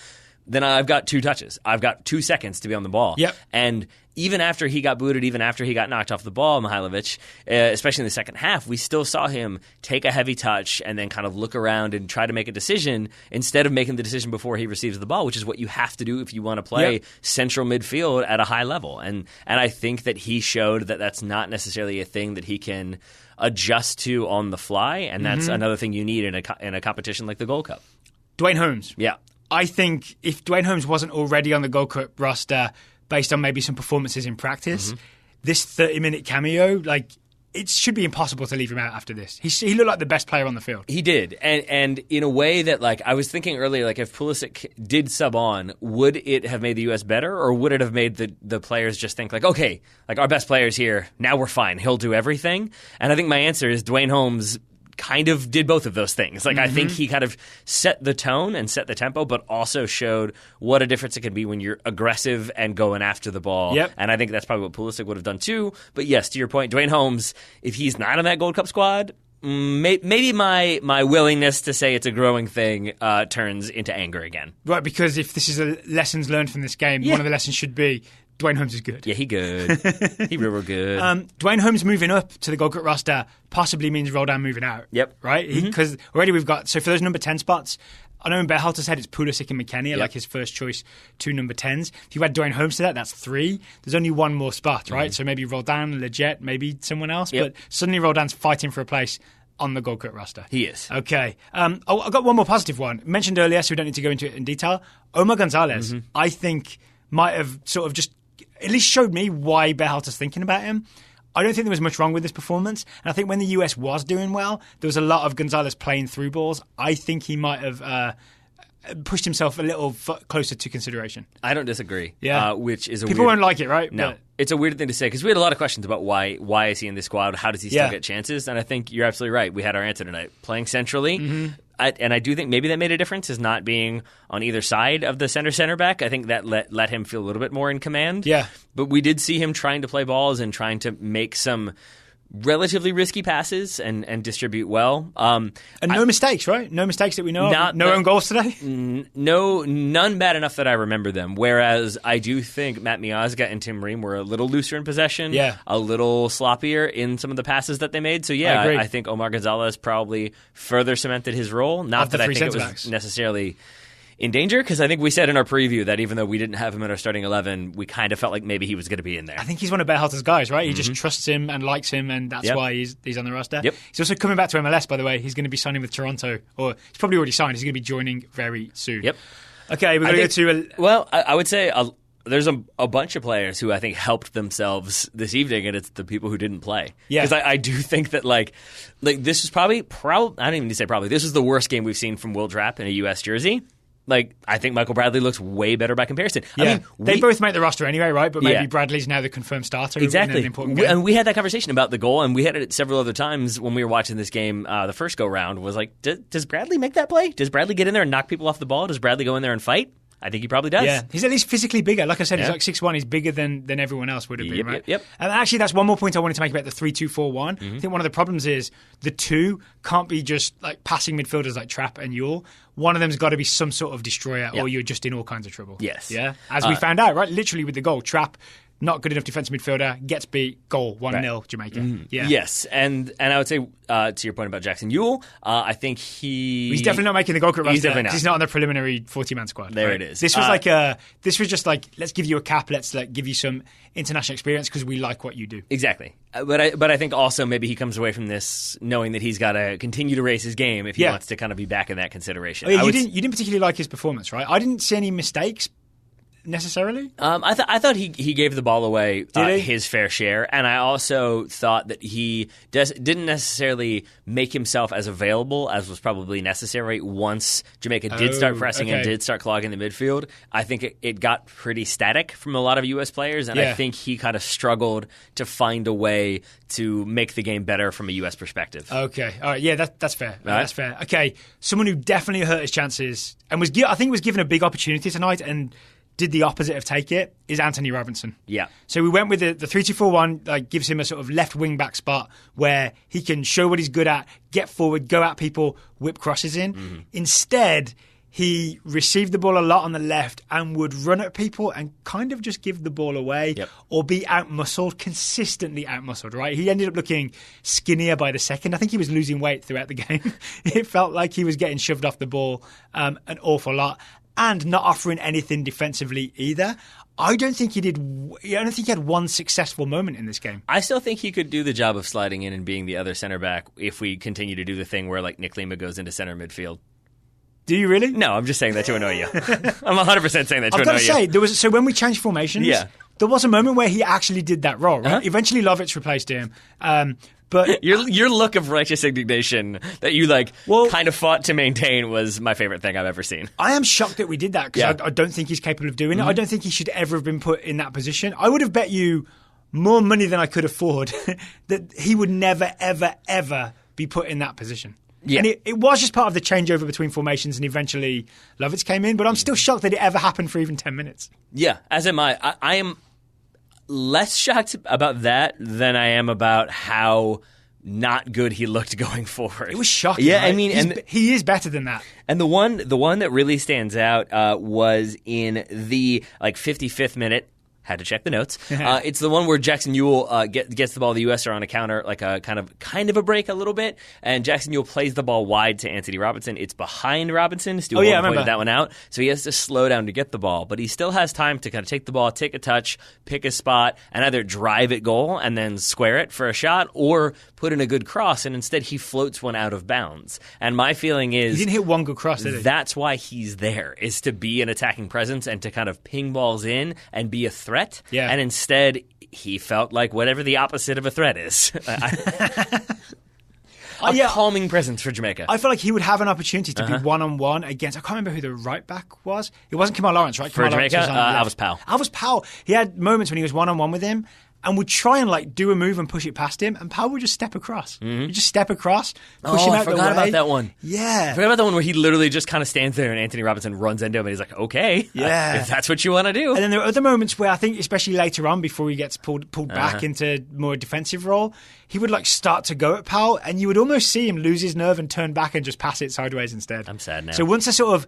then I've got 2 touches. I've got 2 seconds to be on the ball. Yep. And even after he got booted, even after he got knocked off the ball, Mihailovic, especially in the second half, we still saw him take a heavy touch and then kind of look around and try to make a decision instead of making the decision before he receives the ball, which is what you have to do if you want to play central midfield at a high level. And I think that he showed that that's not necessarily a thing that he can adjust to on the fly, and that's another thing you need in a competition like the Gold Cup. Duane Holmes. Yeah. I think if Duane Holmes wasn't already on the Gold Cup roster based on maybe some performances in practice, this 30-minute cameo, like, it should be impossible to leave him out after this. He looked like the best player on the field. He did. And in a way that, like, I was thinking earlier, like, if Pulisic did sub on, would it have made the U.S. better, or would it have made the players just think, like, okay, like, our best player's here, now we're fine, he'll do everything? And I think my answer is Duane Holmes kind of did both of those things. Like, I think he kind of set the tone and set the tempo, but also showed what a difference it can be when you're aggressive and going after the ball. Yep. And I think that's probably what Pulisic would have done too. But yes, to your point, Duane Holmes, if he's not on that Gold Cup squad, maybe my willingness to say it's a growing thing turns into anger again. Right, because if this is a lessons learned from this game, one of the lessons should be Duane Holmes is good. Yeah, he good. He real good. Duane Holmes moving up to the Gold Cup roster possibly means Roldan moving out. Yep. Right? Because already we've got... So for those number 10 spots, I know in Berhalter said it's Pulisic and McKennie, like his first choice 2 number 10s. If you add Duane Holmes to that, that's 3. There's only 1 more spot, right? So maybe Roldan, Leggett, maybe someone else. But suddenly Roldan's fighting for a place on the Gold Cup roster. He is. Okay. I've got one more positive one. Mentioned earlier, so we don't need to go into it in detail. Omar Gonzalez, I think, might have sort of just at least showed me why Berhalter's thinking about him. I don't think there was much wrong with this performance. And I think when the US was doing well, there was a lot of Gonzalez playing through balls. I think he might have pushed himself a little closer to consideration. I don't disagree. Yeah. Which is People won't like it, right? No. It's a weird thing to say because we had a lot of questions about why is he in this squad? How does he still get chances? And I think you're absolutely right. We had our answer tonight. Playing centrally. And I do think maybe that made a difference, is not being on either side of the center back. I think that let him feel a little bit more in command. Yeah. But we did see him trying to play balls and trying to make some relatively risky passes and distribute well. And no mistakes, right? No mistakes that we know of? No own goals today? None bad enough that I remember them. Whereas I do think Matt Miazga and Tim Ream were a little looser in possession, a little sloppier in some of the passes that they made. So yeah, I think Omar Gonzalez probably further cemented his role. Not that I think it was necessarily in danger, because I think we said in our preview that even though we didn't have him in our starting 11, we kind of felt like maybe he was going to be in there. I think he's one of Berhalter's guys, right? He just trusts him and likes him, and that's why he's on the roster. He's also coming back to MLS, by the way. He's going to be signing with Toronto, or he's probably already signed. He's going to be joining very soon. Okay, we're going to go to... Well, I would say there's a bunch of players who I think helped themselves this evening, and it's the people who didn't play. Because I do think that like this is probably I don't even need to say probably. This is the worst game we've seen from Will Trapp in a U.S. jersey. Like, I think Michael Bradley looks way better by comparison. Yeah. I mean, they both make the roster anyway, right? But maybe Bradley's now the confirmed starter. Exactly. In an important game. And we had that conversation about the goal, and we had it several other times when we were watching this game. The first go-round was like, does Bradley make that play? Does Bradley get in there and knock people off the ball? Does Bradley go in there and fight? I think he probably does. Yeah, he's at least physically bigger. Like I said, he's like 6'1". He's bigger than everyone else would have been, right? Yep. And actually, that's one more point I wanted to make about the 3-2-4-1. I think one of the problems is the 2 can't be just like passing midfielders like Trapp and Yule. One of them's got to be some sort of destroyer, or you're just in all kinds of trouble. Yes. Yeah. As we found out, right? Literally with the goal, Trapp, not good enough defensive midfielder, gets beat, goal, 1-0 Jamaica. Yeah. Yes, and I would say to your point about Jackson Ewell, I think he's definitely not making the Gold Cup roster. He's definitely not. He's not on the preliminary 40-man squad. There right? it is. This was this was just like, let's give you a cap, let's like give you some international experience because we like what you do. Exactly. But I think also maybe he comes away from this knowing that he's got to continue to raise his game if he wants to kind of be back in that consideration. Oh, yeah, you didn't particularly like his performance, right? I didn't see any mistakes. necessarily? I thought he gave the ball away Did he? his fair share, and I also thought that he didn't necessarily make himself as available as was probably necessary once Jamaica did start pressing and did start clogging the midfield. I think it got pretty static from a lot of U.S. players, and I think he kind of struggled to find a way to make the game better from a U.S. perspective. Okay, all right, yeah, that's fair. All right. That's fair. Okay, someone who definitely hurt his chances and I think was given a big opportunity tonight and did the opposite of take it is Anthony Robinson. Yeah. So we went with the 3-2-4-1, like gives him a sort of left wing back spot where he can show what he's good at, get forward, go at people, whip crosses in. Mm-hmm. Instead, he received the ball a lot on the left and would run at people and kind of just give the ball away or be out-muscled, consistently out-muscled, right? He ended up looking skinnier by the second. I think he was losing weight throughout the game. It felt like he was getting shoved off the ball an awful lot and not offering anything defensively either. I don't think he had one successful moment in this game. I still think he could do the job of sliding in and being the other center back if we continue to do the thing where like Nick Lima goes into center midfield. Do you really? No, I'm just saying that to annoy you. I'm 100% saying that to annoy you. I've got to say, when we changed formations, there was a moment where he actually did that role. Right? Eventually, Lovitz replaced him. But your look of righteous indignation that you kind of fought to maintain was my favorite thing I've ever seen. I am shocked that we did that because I don't think he's capable of doing it. I don't think he should ever have been put in that position. I would have bet you more money than I could afford that he would never, ever, ever be put in that position. Yeah. And it was just part of the changeover between formations and eventually Lovitz came in, but I'm still shocked that it ever happened for even 10 minutes. Yeah, as am I. I am less shocked about that than I am about how not good he looked going forward. It was shocking. Yeah, right? I mean, he is better than that. And the one that really stands out was in the 55th minute. Had to check the notes. It's the one where Jackson Ewell gets the ball. The U.S. are on a counter, like a kind of a break a little bit, and Jackson Ewell plays the ball wide to Anthony Robinson. It's behind Robinson. Stu pointed that one out. So he has to slow down to get the ball, but he still has time to kind of take the ball, take a touch, pick a spot, and either drive it goal and then square it for a shot, or put in a good cross, and instead he floats one out of bounds. And my feeling is... He didn't hit one good cross, did he? That's why he's there, is to be an attacking presence and to kind of ping balls in and be a threat. Yeah. And instead, he felt like whatever the opposite of a threat is. Calming presence for Jamaica. I feel like he would have an opportunity to be one-on-one against... I can't remember who the right back was. It wasn't Kamal Lawrence, right? For Jamaica, Alvis Powell. Alvis Powell. He had moments when he was one-on-one with him and would try and do a move and push it past him, and Powell would just step across. Mm-hmm. He'd just step across, push him out the way. I forgot about that one. Yeah. I forgot about the one where he literally just kind of stands there and Anthony Robinson runs into him and he's like, okay, if that's what you want to do. And then there are other moments where I think, especially later on, before he gets pulled back into more defensive role, he would start to go at Powell, and you would almost see him lose his nerve and turn back and just pass it sideways instead. I'm sad now. So once a sort of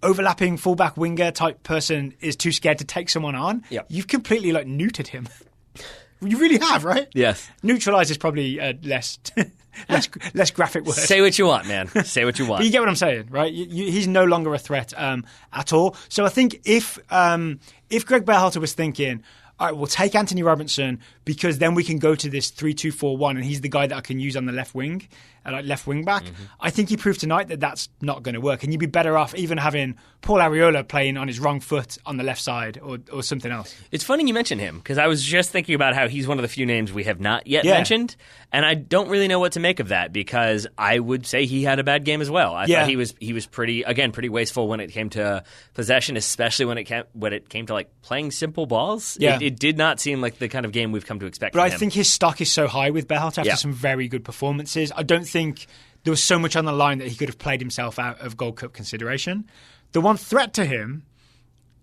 overlapping fullback winger type person is too scared to take someone on, you've completely neutered him. You really have, right? Yes. Neutralise is probably less graphic word. Say what you want, man. Say what you want. But you get what I'm saying, right? He's no longer a threat at all. So I think if Greg Berhalter was thinking, all right, we'll take Anthony Robinson because then we can go to this 3-2-4-1 and he's the guy that I can use on the left wing, left wing back. Mm-hmm. I think he proved tonight that that's not going to work. And you'd be better off even having Paul Arriola playing on his wrong foot on the left side or something else. It's funny you mention him because I was just thinking about how he's one of the few names we have not yet mentioned. And I don't really know what to make of that because I would say he had a bad game as well. I thought he was pretty wasteful when it came to possession, especially when it came to playing simple balls. Yeah. It did not seem like the kind of game we've come to expect from him. But I think his stock is so high with Berhalter after some very good performances. I don't think there was so much on the line that he could have played himself out of Gold Cup consideration. The one threat to him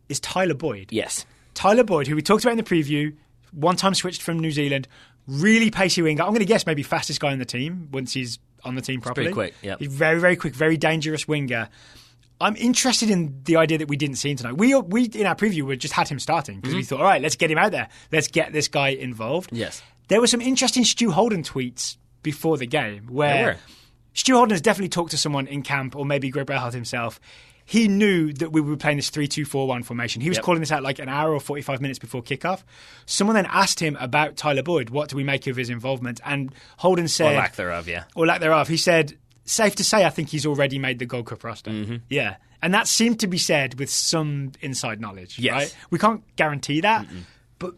is Tyler Boyd. Yes. Tyler Boyd, who we talked about in the preview, one time switched from New Zealand, really pacey winger. I'm going to guess maybe fastest guy on the team once he's on the team properly. Pretty quick, yeah. He's very, very quick, very dangerous winger. I'm interested in the idea that we didn't see him tonight. We in our preview, we just had him starting because we thought, all right, let's get him out there. Let's get this guy involved. Yes. There were some interesting Stu Holden tweets before the game where Stu Holden has definitely talked to someone in camp or maybe Greg Berhalter himself. He knew that we were playing this 3-2-4-1 formation. He was calling this out an hour or 45 minutes before kickoff. Someone then asked him about Tyler Boyd. What do we make of his involvement? And Holden said... Or lack thereof, yeah. Or lack thereof. He said, safe to say I think he's already made the Gold Cup roster. Mm-hmm. Yeah. And that seemed to be said with some inside knowledge, yes. right? We can't guarantee that. But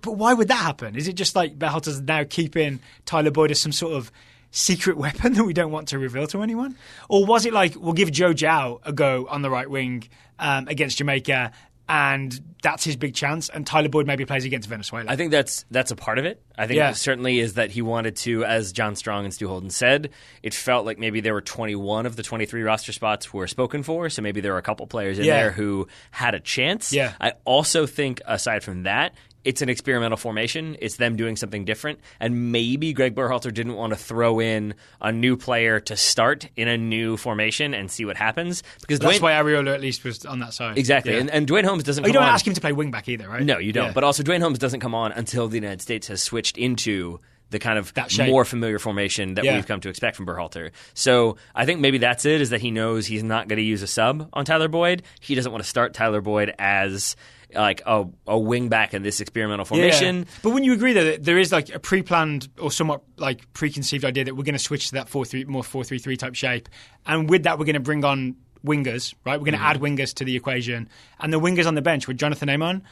why would that happen? Is it just like Berhalter's now keeping Tyler Boyd as some sort of secret weapon that we don't want to reveal to anyone? Or was it like, we'll give Joe Zhao a go on the right wing against Jamaica, and that's his big chance, and Tyler Boyd maybe plays against Venezuela? I think that's a part of it. I think it certainly is that he wanted to, as John Strong and Stu Holden said, it felt like maybe there were 21 of the 23 roster spots were spoken for, so maybe there were a couple players in there who had a chance. Yeah. I also think, aside from that, it's an experimental formation. It's them doing something different. And maybe Greg Berhalter didn't want to throw in a new player to start in a new formation and see what happens. Because that's why Areola at least was on that side. Exactly. Yeah. And Duane Holmes doesn't come on. You don't ask him to play wing-back either, right? No, you don't. Yeah. But also Duane Holmes doesn't come on until the United States has switched into the kind of that more familiar formation that we've come to expect from Berhalter. So I think maybe that's it, is that he knows he's not going to use a sub on Tyler Boyd. He doesn't want to start Tyler Boyd as like a wing back in this experimental formation. Yeah. But wouldn't you agree that there is like a pre-planned or somewhat like preconceived idea that we're going to switch to that 4-3-3 type shape, and with that we're going to bring on wingers, right? We're going to add wingers to the equation, and the wingers on the bench were Jonathan Amon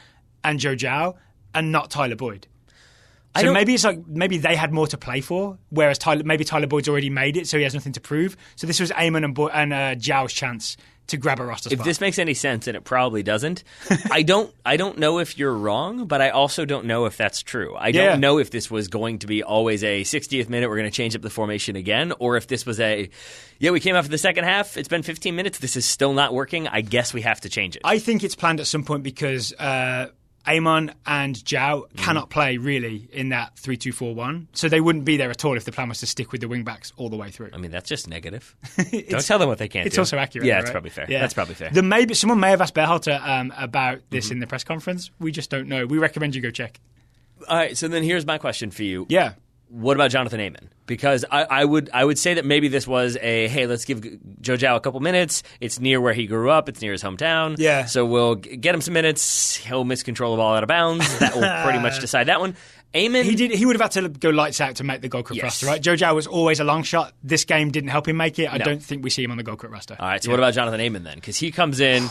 and Joe Zhao, and not Tyler Boyd. So maybe it's like maybe they had more to play for, whereas Tyler Boyd's already made it, so he has nothing to prove. So this was Amon and Zhao's chance to grab a roster spot. If this makes any sense, and it probably doesn't, I don't know if you're wrong, but I also don't know if that's true. I don't know if this was going to be always a 60th minute, we're going to change up the formation again, or if this was we came after the second half, it's been 15 minutes, this is still not working, I guess we have to change it. I think it's planned at some point because Amon and Zhao cannot play really in that 3-2-4-1, so they wouldn't be there at all if the plan was to stick with the wing-backs all the way through. I mean, that's just negative. Don't tell them what they can't do. It's also accurate. Yeah, right? it's probably fair. Yeah. That's probably fair. Someone may have asked Berhalter about this in the press conference. We just don't know. We recommend you go check. All right, so then here's my question for you. Yeah. What about Jonathan Amon? Because I would say that maybe this was hey, let's give Joe Zhao a couple minutes. It's near where he grew up. It's near his hometown. Yeah. So we'll get him some minutes. He'll miss control of the ball out of bounds. That will pretty much decide that one. Amon, he would have had to go lights out to make the Gold Cup roster, right? Joe Zhao was always a long shot. This game didn't help him make it. I don't think we see him on the Gold Cup roster. All right, so what about Jonathan Amon then? Because he comes in,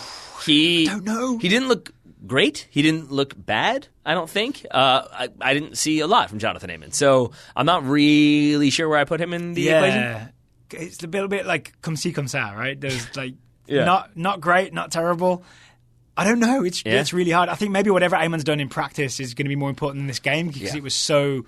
I don't know. He didn't look great. He didn't look bad, I don't think. I didn't see a lot from Jonathan Amon. So I'm not really sure where I put him in the equation. It's a little bit like come see, come sa, right? There's like not great, not terrible. I don't know. It's really hard. I think maybe whatever Amon's done in practice is going to be more important than this game because it was so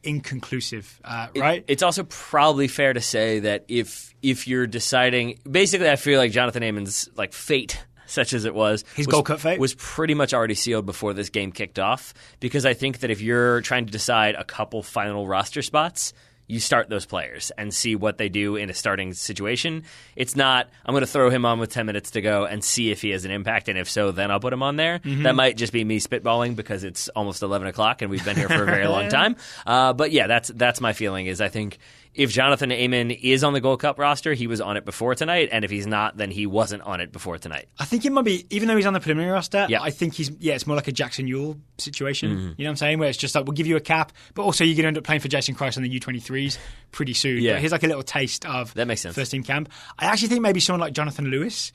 inconclusive, right? It's also probably fair to say that if you're deciding, basically, I feel like Jonathan Amon's like fate, such as it was, his Gold Cup fate was pretty much already sealed before this game kicked off. Because I think that if you're trying to decide a couple final roster spots, you start those players and see what they do in a starting situation. It's not, I'm going to throw him on with 10 minutes to go and see if he has an impact, and if so, then I'll put him on there. Mm-hmm. That might just be me spitballing because it's almost 11 o'clock and we've been here for a very long time. But yeah, that's my feeling is I think if Jonathan Amon is on the Gold Cup roster, he was on it before tonight, and if he's not, then he wasn't on it before tonight. I think it might be, even though he's on the preliminary roster, I think it's more like a Jackson Ewell situation. Mm-hmm. You know what I'm saying? Where it's just like, we'll give you a cap, but also you're going to end up playing for Jason Christ on the U23s pretty soon. Yeah. But here's like a little taste of that makes sense. First team camp. I actually think maybe someone like Jonathan Lewis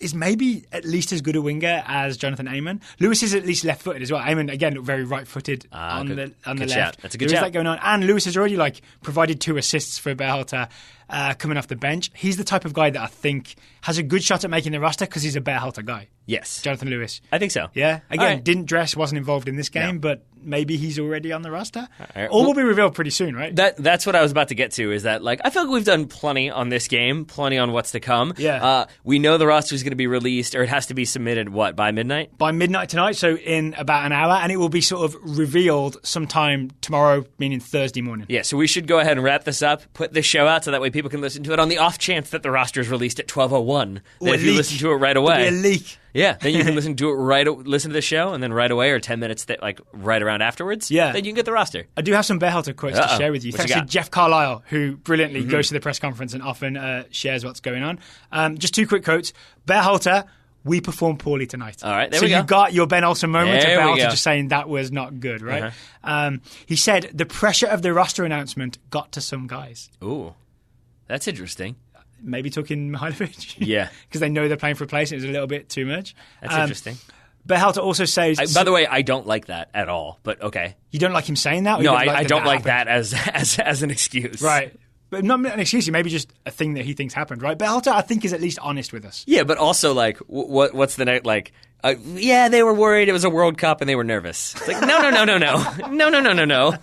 is maybe at least as good a winger as Jonathan Amon. Lewis is at least left-footed as well. Amon, again, very right-footed on the left. Shout. That's a good shout. There is that going on. And Lewis has already provided 2 assists for Berhalter coming off the bench. He's the type of guy that I think has a good shot at making the roster because he's a Berhalter guy. Yes. Jonathan Lewis. I think so. Yeah. Again, didn't dress, wasn't involved in this game, but maybe he's already on the roster. All will be revealed pretty soon, right? That's what I was about to get to, is that I feel like we've done plenty on this game, plenty on what's to come. Yeah. We know the roster is going to be released, or it has to be submitted, by midnight? By midnight tonight, so in about an hour, and it will be sort of revealed sometime tomorrow, meaning Thursday morning. Yeah, so we should go ahead and wrap this up, put this show out so that way people can listen to it on the off chance that the roster is released at 12:01. Then if you listen to it right away. It'll be a leak. Yeah, then you can listen to it listen to the show, and then right away, or 10 minutes right around afterwards. Yeah. Then you can get the roster. I do have some Berhalter quotes to share with you. Thanks to Jeff Carlisle, who brilliantly goes to the press conference and often shares what's going on. Just 2 quick quotes. Berhalter we performed poorly tonight. All right, there so we go. You got your Ben Olsen moment there about we go. just saying that was not good, right? Uh-huh. He said the pressure of the roster announcement got to some guys. Ooh, that's interesting. Maybe talking Mihailovic. Yeah. Because they know they're playing for a place and it was a little bit too much. That's interesting. Berhalter also says... by the way, I don't like that at all, but okay. You don't like him saying that? Or No, I don't like that as an excuse. Right. But not an excuse, maybe just a thing that he thinks happened, right? Berhalter, I think, is at least honest with us. Yeah, but also, like, what's the night like? Yeah, they were worried. It was a World Cup and they were nervous. It's like, no.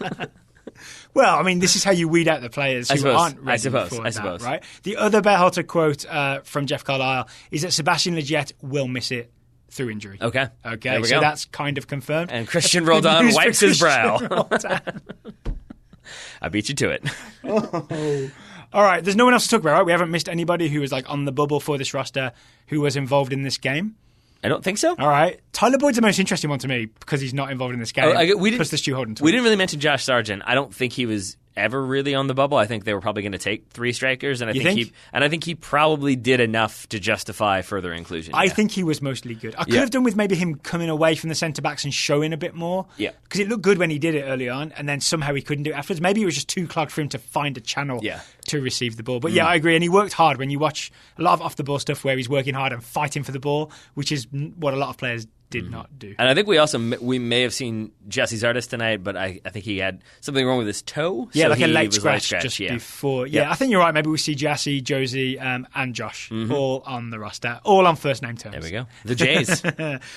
Well, I mean, this is how you weed out the players who aren't ready for that, right? The other Berhalter quote from Jeff Carlisle is that Sebastian Lletget will miss it through injury. Okay. So that's kind of confirmed. And Christian Roldan wipes his brow. I beat you to it. All right, there's no one else to talk about, right? We haven't missed anybody who was like on the bubble for this roster who was involved in this game. I don't think so. All right. Tyler Boyd's the most interesting one to me because he's not involved in this game. Plus the Stu Holden tweet. We didn't really mention Josh Sargent. I don't think he was ever really on the bubble. I think they were probably going to take 3 strikers, and I think he probably did enough to justify further inclusion. I think he was mostly good. I could have done with maybe him coming away from the centre backs and showing a bit more. Yeah, because it looked good when he did it early on, and then somehow he couldn't do it afterwards. Maybe it was just too clogged for him to find a channel to receive the ball. But I agree, and he worked hard. When you watch a lot of off the ball stuff where he's working hard and fighting for the ball, which is what a lot of players did not do. And I think we may have seen Jesse Zardes tonight, but I think he had something wrong with his toe. Yeah, so like a late scratch just before. Yeah, I think you're right. Maybe we see Jesse, Josie, and Josh all on the roster, all on first name terms. There we go. The Jays.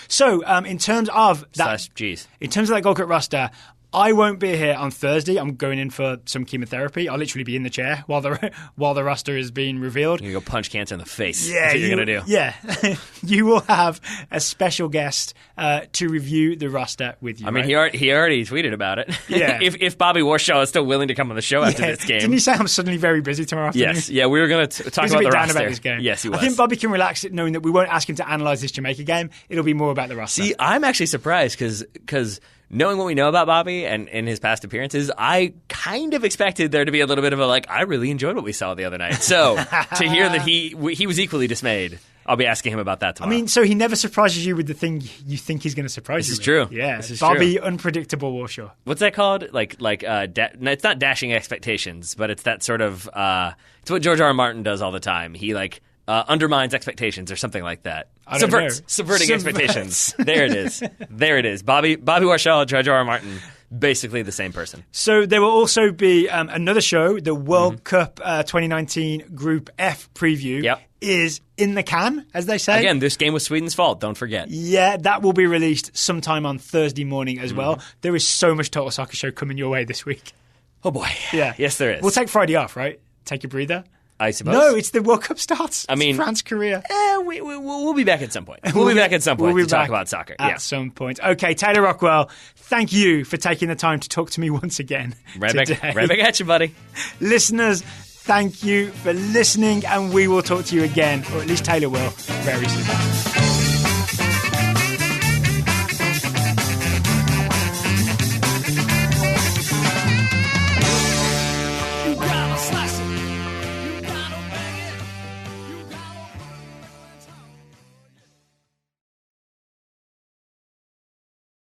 So in terms of that, G's. In terms of that Gold Cup roster, I won't be here on Thursday. I'm going in for some chemotherapy. I'll literally be in the chair while the roster is being revealed. You're going to go punch cancer in the face. Yeah, that's what you're going to do. Yeah. You will have a special guest to review the roster with you. I mean, he already tweeted about it. Yeah. if Bobby Warshaw is still willing to come on the show after this game. Didn't he say I'm suddenly very busy tomorrow afternoon? Yes. Yeah, we were going to talk about the roster. About this game. Yes, he was. I think Bobby can relax it knowing that we won't ask him to analyse this Jamaica game. It'll be more about the roster. See, I'm actually surprised because knowing what we know about Bobby and his past appearances, I kind of expected there to be a little bit of I really enjoyed what we saw the other night. So to hear that he was equally dismayed, I'll be asking him about that tomorrow. I mean, so he never surprises you with the thing you think he's going to surprise you with. This is true. Yeah, this is Bobby, true. Unpredictable Warshaw. What's that called? It's not dashing expectations, but it's that sort of it's what George R. R. Martin does all the time. He undermines expectations or something like that. Subverting expectations. There it is. Bobby Warshaw, George R. R. Martin, basically the same person. So there will also be another show, the World Cup 2019 Group F preview is in the can, as they say. Again, this game was Sweden's fault, don't forget. Yeah, that will be released sometime on Thursday morning as well. There is so much Total Soccer Show coming your way this week. Oh boy. Yeah. Yes, there is. We'll take Friday off, right? Take a breather. I suppose. No, it's the World Cup starts. I mean, France, Korea. We'll be back at some point. We'll be back at some point to talk about soccer. At some point. Okay, Taylor Rockwell, thank you for taking the time to talk to me once again. Right back at you, buddy. Listeners, thank you for listening, and we will talk to you again, or at least Taylor will, very soon.